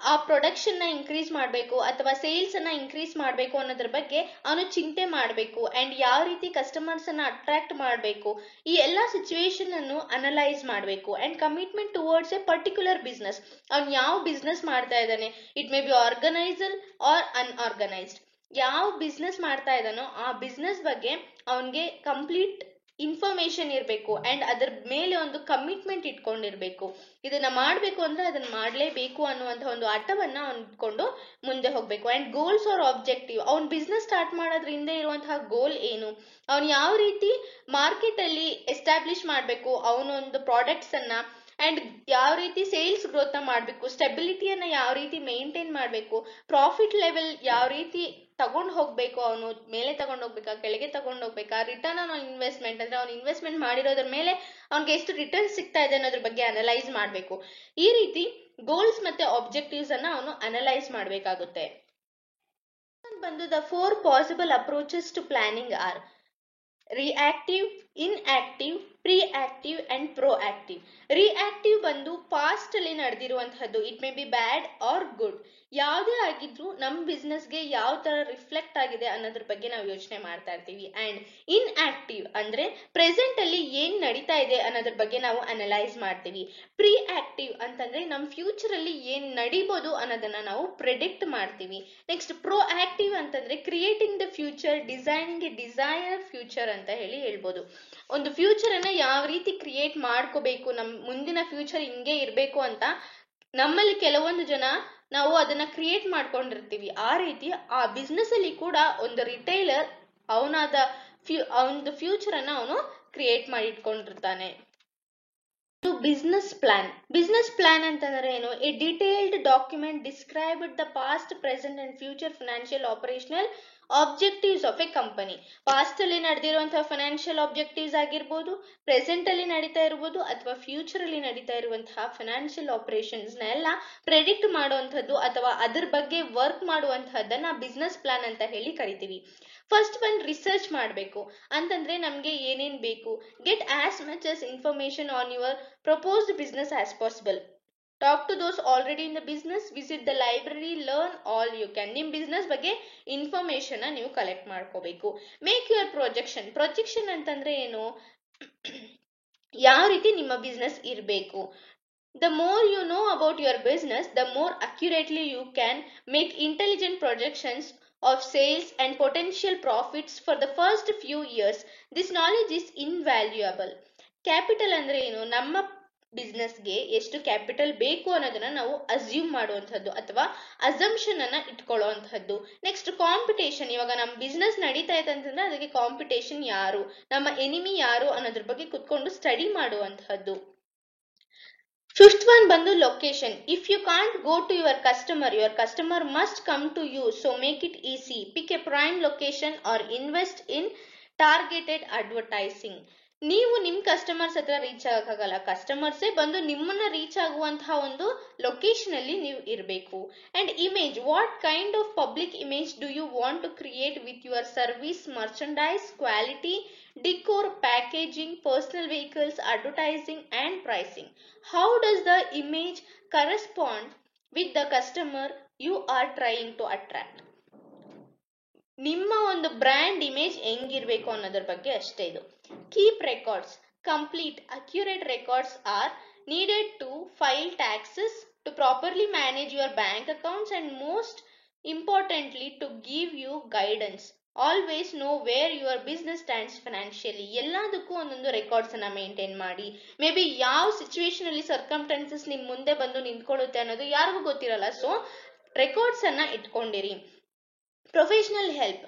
ಆ ಪ್ರೊಡಕ್ಷನ್ ನ ಇನ್ಕ್ರೀಸ್ ಮಾಡಬೇಕು ಅಥವಾ ಸೇಲ್ಸ್ ಅನ್ನ ಇನ್ಕ್ರೀಸ್ ಮಾಡಬೇಕು ಅನ್ನೋದ್ರ ಬಗ್ಗೆ ಅವನು ಚಿಂತೆ ಮಾಡಬೇಕು. ಅಂಡ್ ಯಾವ ರೀತಿ ಕಸ್ಟಮರ್ಸ್ ಅನ್ನ ಅಟ್ರಾಕ್ಟ್ ಮಾಡಬೇಕು, ಈ ಎಲ್ಲಾ ಸಿಚುವೇಶನ್ ಅನ್ನು ಅನಲೈಸ್ ಮಾಡಬೇಕು. And commitment towards a particular business, ಅವ್ನು ಯಾವ ಬಿಸ್ನೆಸ್ ಮಾಡ್ತಾ ಇದ್ದಾನೆ, it may be organised or unorganised, ಯಾವ ಬಿಸ್ನೆಸ್ ಮಾಡ್ತಾ ಇದ್ದಾನೋ ಆ ಬಿಸ್ನೆಸ್ ಬಗ್ಗೆ ಅವನ್ಗೆ ಕಂಪ್ಲೀಟ್ ಇನ್ಫಾರ್ಮೇಶನ್ ಇರಬೇಕು. ಅಂಡ್ ಅದ್ರ ಮೇಲೆ ಒಂದು ಕಮಿಟ್ಮೆಂಟ್ ಇಟ್ಕೊಂಡಿರ್ಬೇಕು. ಇದನ್ನ ಮಾಡ್ಬೇಕು ಅಂದ್ರೆ ಅದನ್ನ ಮಾಡ್ಲೇಬೇಕು ಅನ್ನುವಂತಹ ಒಂದು ಆಟವನ್ನ ಅವ್ನು ಇಟ್ಕೊಂಡು ಮುಂದೆ ಹೋಗ್ಬೇಕು. ಅಂಡ್ ಗೋಲ್ಸ್ ಆರ್ ಆಬ್ಜೆಕ್ಟಿವ್, ಅವ್ನ್ ಬಿಸ್ನೆಸ್ ಸ್ಟಾರ್ಟ್ ಮಾಡೋದ್ರಿಂದ ಇರುವಂತಹ ಗೋಲ್ ಏನು, ಅವ್ನು ಯಾವ ರೀತಿ ಮಾರ್ಕೆಟ್ ಅಲ್ಲಿ ಎಸ್ಟಾಬ್ಲಿಷ್ ಮಾಡ್ಬೇಕು ಅವನೊಂದು ಪ್ರಾಡಕ್ಟ್ಸ್ ಅನ್ನ, ಅಂಡ್ ಯಾವ ರೀತಿ ಸೇಲ್ಸ್ ಗ್ರೋತ್ ಮಾಡ್ಬೇಕು, ಸ್ಟೆಬಿಲಿಟಿಯನ್ನ ಯಾವ ರೀತಿ ಮೇಂಟೈನ್ ಮಾಡ್ಬೇಕು, ಪ್ರಾಫಿಟ್ ಲೆವೆಲ್ ಯಾವ ರೀತಿ ತಗೊಂಡ್ ಹೋಗ್ಬೇಕು, ಅವನು ಮೇಲೆ ತಗೊಂಡ್ ಹೋಗ್ಬೇಕಾ ಕೆಳಗೆ ತಗೊಂಡ್ ಹೋಗ್ಬೇಕಾ, ರಿಟರ್ನ್ ಆನ್ ಇನ್ವೆಸ್ಟ್ಮೆಂಟ್ ಅಂದ್ರೆ ಅವ್ನು ಇನ್ವೆಸ್ಟ್ಮೆಂಟ್ ಮಾಡಿರೋದ್ರ ಮೇಲೆ ಅವ್ನಿಗೆ ಎಷ್ಟು ರಿಟರ್ನ್ ಸಿಗ್ತಾ ಇದೆ ಅನ್ನೋದ್ರ ಬಗ್ಗೆ ಅನಲೈಸ್ ಮಾಡ್ಬೇಕು. ಈ ರೀತಿ ಗೋಲ್ಸ್ ಮತ್ತೆ ಆಬ್ಜೆಕ್ಟಿವ್ಸ್ ಅನ್ನ ಅವನು ಅನಲೈಸ್ ಮಾಡ್ಬೇಕಾಗುತ್ತೆ. ಬಂದು the 4 possible approaches to planning are reactive, inactive, preactive and proactive. Reactive ಬಂದು ಪಾಸ್ಟ್ ಅಲ್ಲಿ ನಡೆದಿರುವಂತಹದ್ದು, it may be bad or good, ಯಾವುದೇ ಆಗಿದ್ರು ನಮ್ ಬಿಸ್ನೆಸ್ಗೆ ಯಾವ ತರ ರಿಫ್ಲೆಕ್ಟ್ ಆಗಿದೆ ಅನ್ನೋದ್ರ ಬಗ್ಗೆ ನಾವು ಯೋಚನೆ ಮಾಡ್ತಾ ಇರ್ತೀವಿ. ಅಂಡ್ ಇನ್ಆಕ್ಟಿವ್ ಅಂದ್ರೆ ಪ್ರೆಸೆಂಟ್ ಅಲ್ಲಿ ಏನ್ ನಡೀತಾ ಇದೆ ಅನ್ನೋದ್ರ ಬಗ್ಗೆ ನಾವು ಅನಲೈಸ್ ಮಾಡ್ತೀವಿ. ಪ್ರಿಆಕ್ಟಿವ್ ಅಂತಂದ್ರೆ ನಮ್ ಫ್ಯೂಚರ್ ಅಲ್ಲಿ ಏನ್ ನಡಿಬಹುದು ಅನ್ನೋದನ್ನ ನಾವು ಪ್ರೆಡಿಕ್ಟ್ ಮಾಡ್ತೀವಿ. ನೆಕ್ಸ್ಟ್ ಪ್ರೋಆಕ್ಟಿವ್ ಅಂತಂದ್ರೆ creating the future, designing a desire future ಅಂತ ಹೇಳಿ ಹೇಳ್ಬೋದು. ಒಂದು ಫ್ಯೂಚರ್ ಅನ್ನ ಯಾವ ರೀತಿ ಕ್ರಿಯೇಟ್ ಮಾಡ್ಕೋಬೇಕು, ನಮ್ ಮುಂದಿನ ಫ್ಯೂಚರ್ ಹಿಂಗೆ ಇರ್ಬೇಕು ಅಂತ ನಮ್ಮಲ್ಲಿ ಕೆಲವೊಂದು ಜನ ನಾವು ಅದನ್ನ ಕ್ರಿಯೇಟ್ ಮಾಡ್ಕೊಂಡಿರ್ತೀವಿ. ಆ ರೀತಿ ಆ ಬಿಸ್ನೆಸ್ ಅಲ್ಲಿ ಕೂಡ ಒಂದು ರಿಟೈಲರ್ ಅವನಾದ ಅವನದು ಫ್ಯೂಚರ್ ಅನ್ನ ಅವನು ಕ್ರಿಯೇಟ್ ಮಾಡಿ ಇಟ್ಕೊಂಡಿರ್ತಾನೆ. Business plan. ಬಿಸ್ನೆಸ್ ಪ್ಲಾನ್ ಅಂತಂದ್ರೆ ಏನು, a detailed document described the past, present and future financial operational objectives of a company. Past ಅಲ್ಲಿ ನಡೆದಿರುವಂತಹ ಫೈನಾನ್ಷಿಯಲ್ ಆಬ್ಜೆಕ್ಟಿವ್ಸ್ ಆಗಿರ್ಬೋದು, ಪ್ರೆಸೆಂಟ್ ಅಲ್ಲಿ ನಡೀತಾ ಇರ್ಬೋದು, ಅಥವಾ ಫ್ಯೂಚರ್ ಅಲ್ಲಿ ನಡೀತಾ ಇರುವಂತಹ ಫೈನಾನ್ಷಿಯಲ್ ಆಪರೇಷನ್ಸ್ ನ ಎಲ್ಲ ಪ್ರೆಡಿಕ್ಟ್ ಮಾಡುವಂತದ್ದು ಅಥವಾ ಅದ್ರ ಬಗ್ಗೆ ವರ್ಕ್ ಮಾಡುವಂತಹದ್ದನ್ನ ಬಿಸ್ನೆಸ್ ಪ್ಲಾನ್ ಅಂತ ಹೇಳಿ ಕರಿತೀವಿ. ಫಸ್ಟ್ ಬಂದು ರಿಸರ್ಚ್ ಮಾಡಬೇಕು. ಅಂತಂದ್ರೆ ನಮ್ಗೆ ಏನೇನ್ ಬೇಕು, get as much as information on your proposed business as possible. Talk to those already in the business, visit the library, learn all you can. ನಿಮ್ ಬಿಸ್ನೆಸ್ ಬಗ್ಗೆ ಇನ್ಫಾರ್ಮೇಶನ್ ನೀವು ಕಲೆಕ್ಟ್ ಮಾಡ್ಕೋಬೇಕು. Make your projection. ಪ್ರೊಜೆಕ್ಷನ್ ಅಂತಂದ್ರೆ ಏನು, ಯಾವ ರೀತಿ ನಿಮ್ಮ ಬಿಸ್ನೆಸ್ ಇರಬೇಕು. The more you know about your business, the more accurately you can make intelligent projections of sales and potential profits for the first few years. This knowledge is invaluable. Capital ಅಂದ್ರೆ ಏನು? ನಮ್ಮ ಬಿಸ್ನೆಸ್ಗೆ ಎಷ್ಟು ಕ್ಯಾಪಿಟಲ್ ಬೇಕು ಅನ್ನೋದನ್ನ ನಾವು ಅಸ್ಯೂಮ್ ಮಾಡುವಂಥದ್ದು ಅಥವಾ ಅಸಂಪ್ಷನ್ ಅನ್ನ ಇಟ್ಕೊಳ್ಳುವಂಥದ್ದು. Next competition. ಇವಾಗ ನಮ್ಮ ಬಿಸ್ನೆಸ್ ನಡೀತಾ ಇದೆ ಅಂತಂದ್ರೆ ಅದಕ್ಕೆ ಕಾಂಪಿಟೇಷನ್ ಯಾರು, ನಮ್ಮ ಎನಿಮಿ ಯಾರು ಅನ್ನೋದ್ರ ಬಗ್ಗೆ ಕುತ್ಕೊಂಡು ಸ್ಟಡಿ ಮಾಡುವಂತಹದ್ದು. ಫಿಫ್ತ್ ಒನ್ ಬಂದು location. If you can't go to your customer must come to you. So make it easy. Pick a prime location or invest in targeted advertising. ನೀವು ನಿಮ್ ಕಸ್ಟಮರ್ಸ್ ಹತ್ರ ರೀಚ್ ಆಗಕ್ಕಾಗಲ್ಲ, ಕಸ್ಟಮರ್ಸೇ ಬಂದು ನಿಮ್ಮನ್ನ ರೀಚ್ ಆಗುವಂತಹ ಒಂದು ಲೊಕೇಶನ್ ಅಲ್ಲಿ ನೀವು ಇರಬೇಕು. And image. What kind of public image do you want to create with your service, merchandise, quality, decor, packaging, personal vehicles, advertising and pricing? How does the image correspond with the customer you are trying to attract? ನಿಮ್ಮ ಒಂದು ಬ್ರ್ಯಾಂಡ್ ಇಮೇಜ್ ಹೆಂಗಿರ್ಬೇಕು ಅನ್ನೋದ್ರ ಬಗ್ಗೆ ಅಷ್ಟೇ ಇದು. Keep records. Complete accurate records are needed to file taxes, to properly manage your bank accounts and most importantly to give you guidance. Always no wear your business stands financially. ಎಲ್ಲದಕ್ಕೂ ಒಂದೊಂದು ರೆಕಾರ್ಡ್ಸ್ ಅನ್ನ ಮೇಂಟೈನ್ ಮಾಡಿ. ಮೇ ಬಿ ಯಾವ ಸಿಚುವೇಶನ್ ಅಲ್ಲಿ ಸರ್ಕಮ್ಸ್ಟಾನ್ಸಸ್ ನಿಮ್ ಮುಂದೆ ಬಂದು ನಿಂತ್ಕೊಳ್ಳುತ್ತೆ ಅನ್ನೋದು ಯಾರಿಗೂ ಗೊತ್ತಿರಲ್ಲ. ಸೊ ರೆಕಾರ್ಡ್ಸ್ ಅನ್ನ ಇಟ್ಕೊಂಡಿರಿ. Professional help.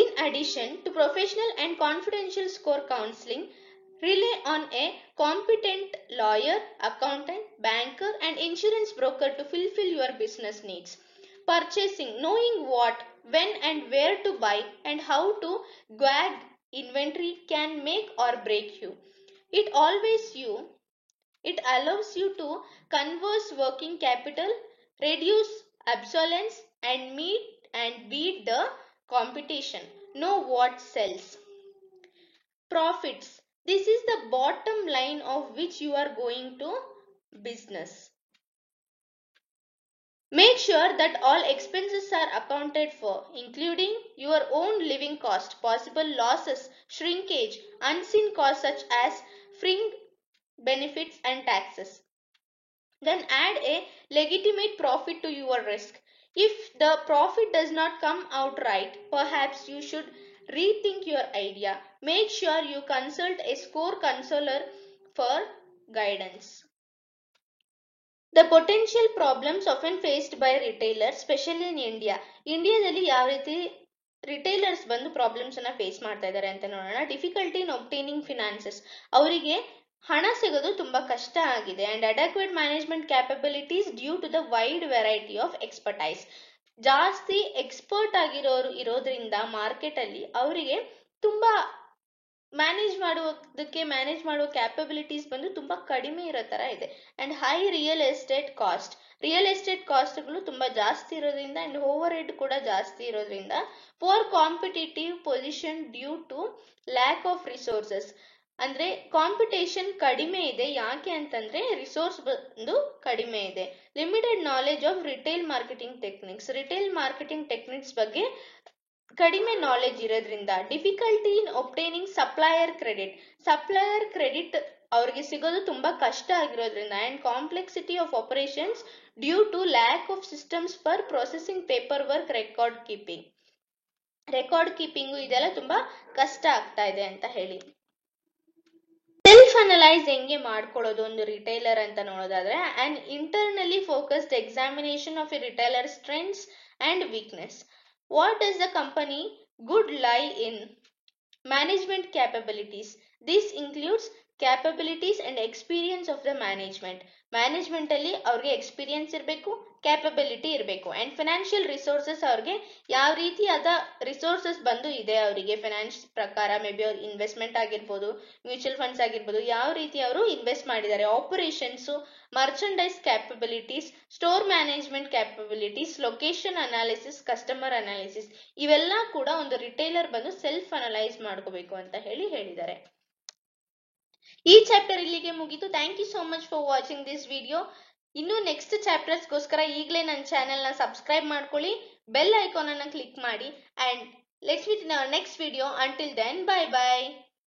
In addition to professional and confidential score counselling, rely on a competent lawyer, accountant, banker and insurance broker to fulfill your business needs. Purchasing. Knowing what, when and where to buy and how to gauge inventory can make or break you. It allows you to conserve working capital, reduce obsolescence and beat the competition. Know what sells. Profits. This is the bottom line of which you are going to business. Make sure that all expenses are accounted for, including your own living cost, possible losses, shrinkage, unseen costs such as fringe benefits and taxes. Then add a legitimate profit to your risk. If the profit does not come out right, perhaps you should rethink your idea. Make sure you consult a score counselor for guidance. The potential problems often faced by retailers, especially in India. ಇಂಡಿಯಾದಲ್ಲಿ ಯಾವ ರೀತಿ ರಿಟೇಲರ್ಸ್ ಬಂದು ಪ್ರಾಬ್ಲಮ್ಸ್ ಅನ್ನ ಫೇಸ್ ಮಾಡ್ತಾ ಇದ್ದಾರೆ ಅಂತ ನೋಡೋಣ. Difficulty in obtaining finances. ಅವರಿಗೆ ಹಣ ಸಿಗೋದು ತುಂಬಾ ಕಷ್ಟ ಆಗಿದೆ. And adequate management capabilities due to the wide variety of expertise. ಜಾಸ್ತಿ ಎಕ್ಸ್ಪರ್ಟ್ ಆಗಿರೋರು ಇರೋದ್ರಿಂದ ಮಾರ್ಕೆಟ್ ಅಲ್ಲಿ ಅವರಿಗೆ ತುಂಬಾ ಮ್ಯಾನೇಜ್ ಮಾಡುವ ಕ್ಯಾಪಬಿಲಿಟೀಸ್ ಬಂದು ತುಂಬಾ ಕಡಿಮೆ ಇರೋ ತರ ಇದೆ. ಅಂಡ್ ಹೈ ರಿಯಲ್ ಎಸ್ಟೇಟ್ ಕಾಸ್ಟ್ಗಳು ತುಂಬಾ ಜಾಸ್ತಿ ಇರೋದ್ರಿಂದ ಅಂಡ್ ಓವರ್ ಹೆಡ್ ಕೂಡ ಜಾಸ್ತಿ ಇರೋದ್ರಿಂದ poor competitive position due to lack of resources. ಅಂದ್ರೆ ಕಾಂಪಿಟೇಷನ್ ಕಡಿಮೆ ಇದೆ. ಯಾಕೆ ಅಂತಂದ್ರೆ ರಿಸೋರ್ಸ್ ಬಂದು ಕಡಿಮೆ ಇದೆ. Limited knowledge of retail marketing techniques ಬಗ್ಗೆ ಕಡಿಮೆ ನಾಲೆಜ್ ಇರೋದ್ರಿಂದ. Difficulty in obtaining supplier credit ಅವ್ರಿಗೆ ಸಿಗೋದು ತುಂಬಾ ಕಷ್ಟ ಆಗಿರೋದ್ರಿಂದ. And complexity of operations due to lack of systems for processing paperwork, record keeping ಇದೆಲ್ಲ ತುಂಬಾ ಕಷ್ಟ ಆಗ್ತಾ ಇದೆ ಅಂತ ಹೇಳಿ. ಸೆಲ್ಫ್ ಅನಲೈಸ್ ಹೆಂಗೆ ಮಾಡ್ಕೊಳ್ಳೋದು ಒಂದು ರಿಟೈಲರ್ ಅಂತ ನೋಡೋದಾದ್ರೆ, and internally focused examination of A retailer strengths and weakness. What does the company good lie in? Management capabilities. This includes capabilities and experience of the management. Management ಅಲ್ಲಿ ಅವ್ರಿಗೆ ಎಕ್ಸ್ಪೀರಿಯನ್ಸ್ ಇರಬೇಕು, ಕ್ಯಾಪಬಿಲಿಟಿ ಇರಬೇಕು. ಅಂಡ್ ಫಿನಾನ್ಷಿಯಲ್ ರಿಸೋರ್ಸಸ್, ಅವ್ರಿಗೆ ಯಾವ ರೀತಿಯಾದ ರಿಸೋರ್ಸಸ್ ಬಂದು ಇದೆ ಅವರಿಗೆ ಫಿನಾನ್ಸ್ ಪ್ರಕಾರ. ಮೇ ಬಿ ಅವ್ರ ಇನ್ವೆಸ್ಟ್ಮೆಂಟ್ ಆಗಿರ್ಬೋದು, ಮ್ಯೂಚುವಲ್ ಫಂಡ್ಸ್ ಆಗಿರ್ಬೋದು, ಯಾವ ರೀತಿ ಅವರು ಇನ್ವೆಸ್ಟ್ ಮಾಡಿದ್ದಾರೆ. Operations, merchandise capabilities, store management capabilities, location analysis, customer analysis, ಇವೆಲ್ಲ ಕೂಡ ಒಂದು ರಿಟೈಲರ್ ಬಂದು ಸೆಲ್ಫ್ ಅನಲೈಸ್ ಮಾಡ್ಕೋಬೇಕು ಅಂತ ಹೇಳಿದ್ದಾರೆ. ಈ ಚಾಪ್ಟರ್ ಇಲ್ಲಿಗೆ ಮುಗೀತು. Thank you so much for watching this video. ಇನ್ನು ನೆಕ್ಸ್ಟ್ ಚಾಪ್ಟರ್ಸ್ಗೋಸ್ಕರ ಈಗಲೇ ನನ್ನ ಚಾನೆಲ್ನ ಸಬ್ಸ್ಕ್ರೈಬ್ ಮಾಡ್ಕೊಳ್ಳಿ, ಬೆಲ್ ಐಕಾನ್ ಅನ್ನ ಕ್ಲಿಕ್ ಮಾಡಿ. And let's meet in our next video. Until then, bye by.